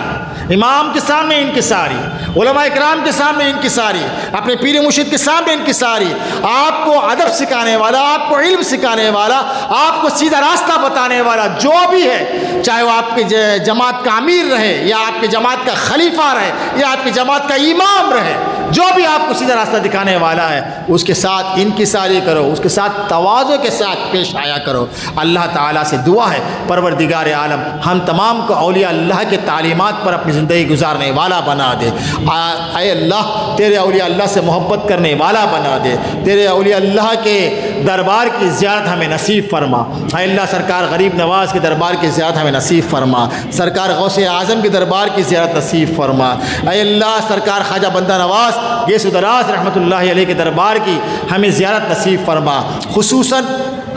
امام کے سامنے ان کی ساری، علماء اکرام کے سامنے ان کی ساری، اپنے پیر مرشد کے سامنے ان کی ساری، آپ کو ادب سکھانے والا، آپ کو علم سکھانے والا، آپ کو سیدھا راستہ بتانے والا جو بھی ہے، چاہے وہ آپ کی جماعت کا امیر رہے یا آپ کی جماعت کا خلیفہ رہے یا آپ کی جماعت کا امام رہے، جو بھی آپ کو سیدھا راستہ دکھانے والا ہے، اس کے ساتھ ان کی ساری کرو، اس کے ساتھ تواضع کے ساتھ پیش آیا کرو. اللہ تعالیٰ سے دعا ہے پروردگار عالم ہم تمام کو اولیاء اللہ کے تعلیمات پر اپنی زندگی گزارنے والا بنا دے. اے اللہ تیرے اولیاء اللہ سے محبت کرنے والا بنا دے. تیرے اولیاء اللہ کے دربار کی زیارت ہمیں نصیب فرما. اے اللہ سرکار غریب نواز کے دربار کی زیارت ہمیں نصیب فرما. سرکار غوث اعظم کے دربار کی زیارت نصیب فرما. اے اللہ سرکار خواجہ بندہ نواز گیس و دراز رحمۃ اللہ علیہ کے دربار کی ہمیں زیارت نصیب فرما. خصوصاً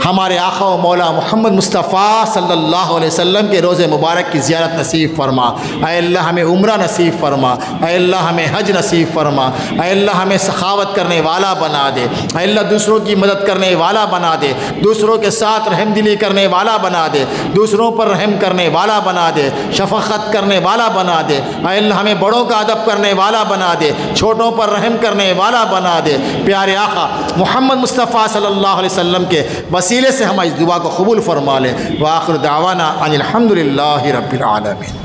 ہمارے آقا و مولا محمد مصطفیٰ صلی اللہ علیہ وسلم کے روضہ مبارک کی زیارت نصیب فرما. اے اللہ ہمیں عمرہ نصیب فرما. اے اللہ ہمیں حج نصیب فرما. اے اللہ ہمیں سخاوت کرنے والا بنا دے. اے اللہ دوسروں کی مدد کرنے والا بنا دے. دوسروں کے ساتھ رحم دلی کرنے والا بنا دے. دوسروں پر رحم کرنے والا بنا دے. شفقت کرنے والا بنا دے. اے اللہ ہمیں بڑوں کا ادب کرنے والا بنا دے. چھوٹوں پر رحم کرنے والا بنا دے. پیارے آقا محمد مصطفیٰ صلی اللہ علیہ وسلم کے وسیلے سے ہم اس دعا کو قبول فرما لیں. وآخر دعوانا ان الحمد للہ رب العالمین.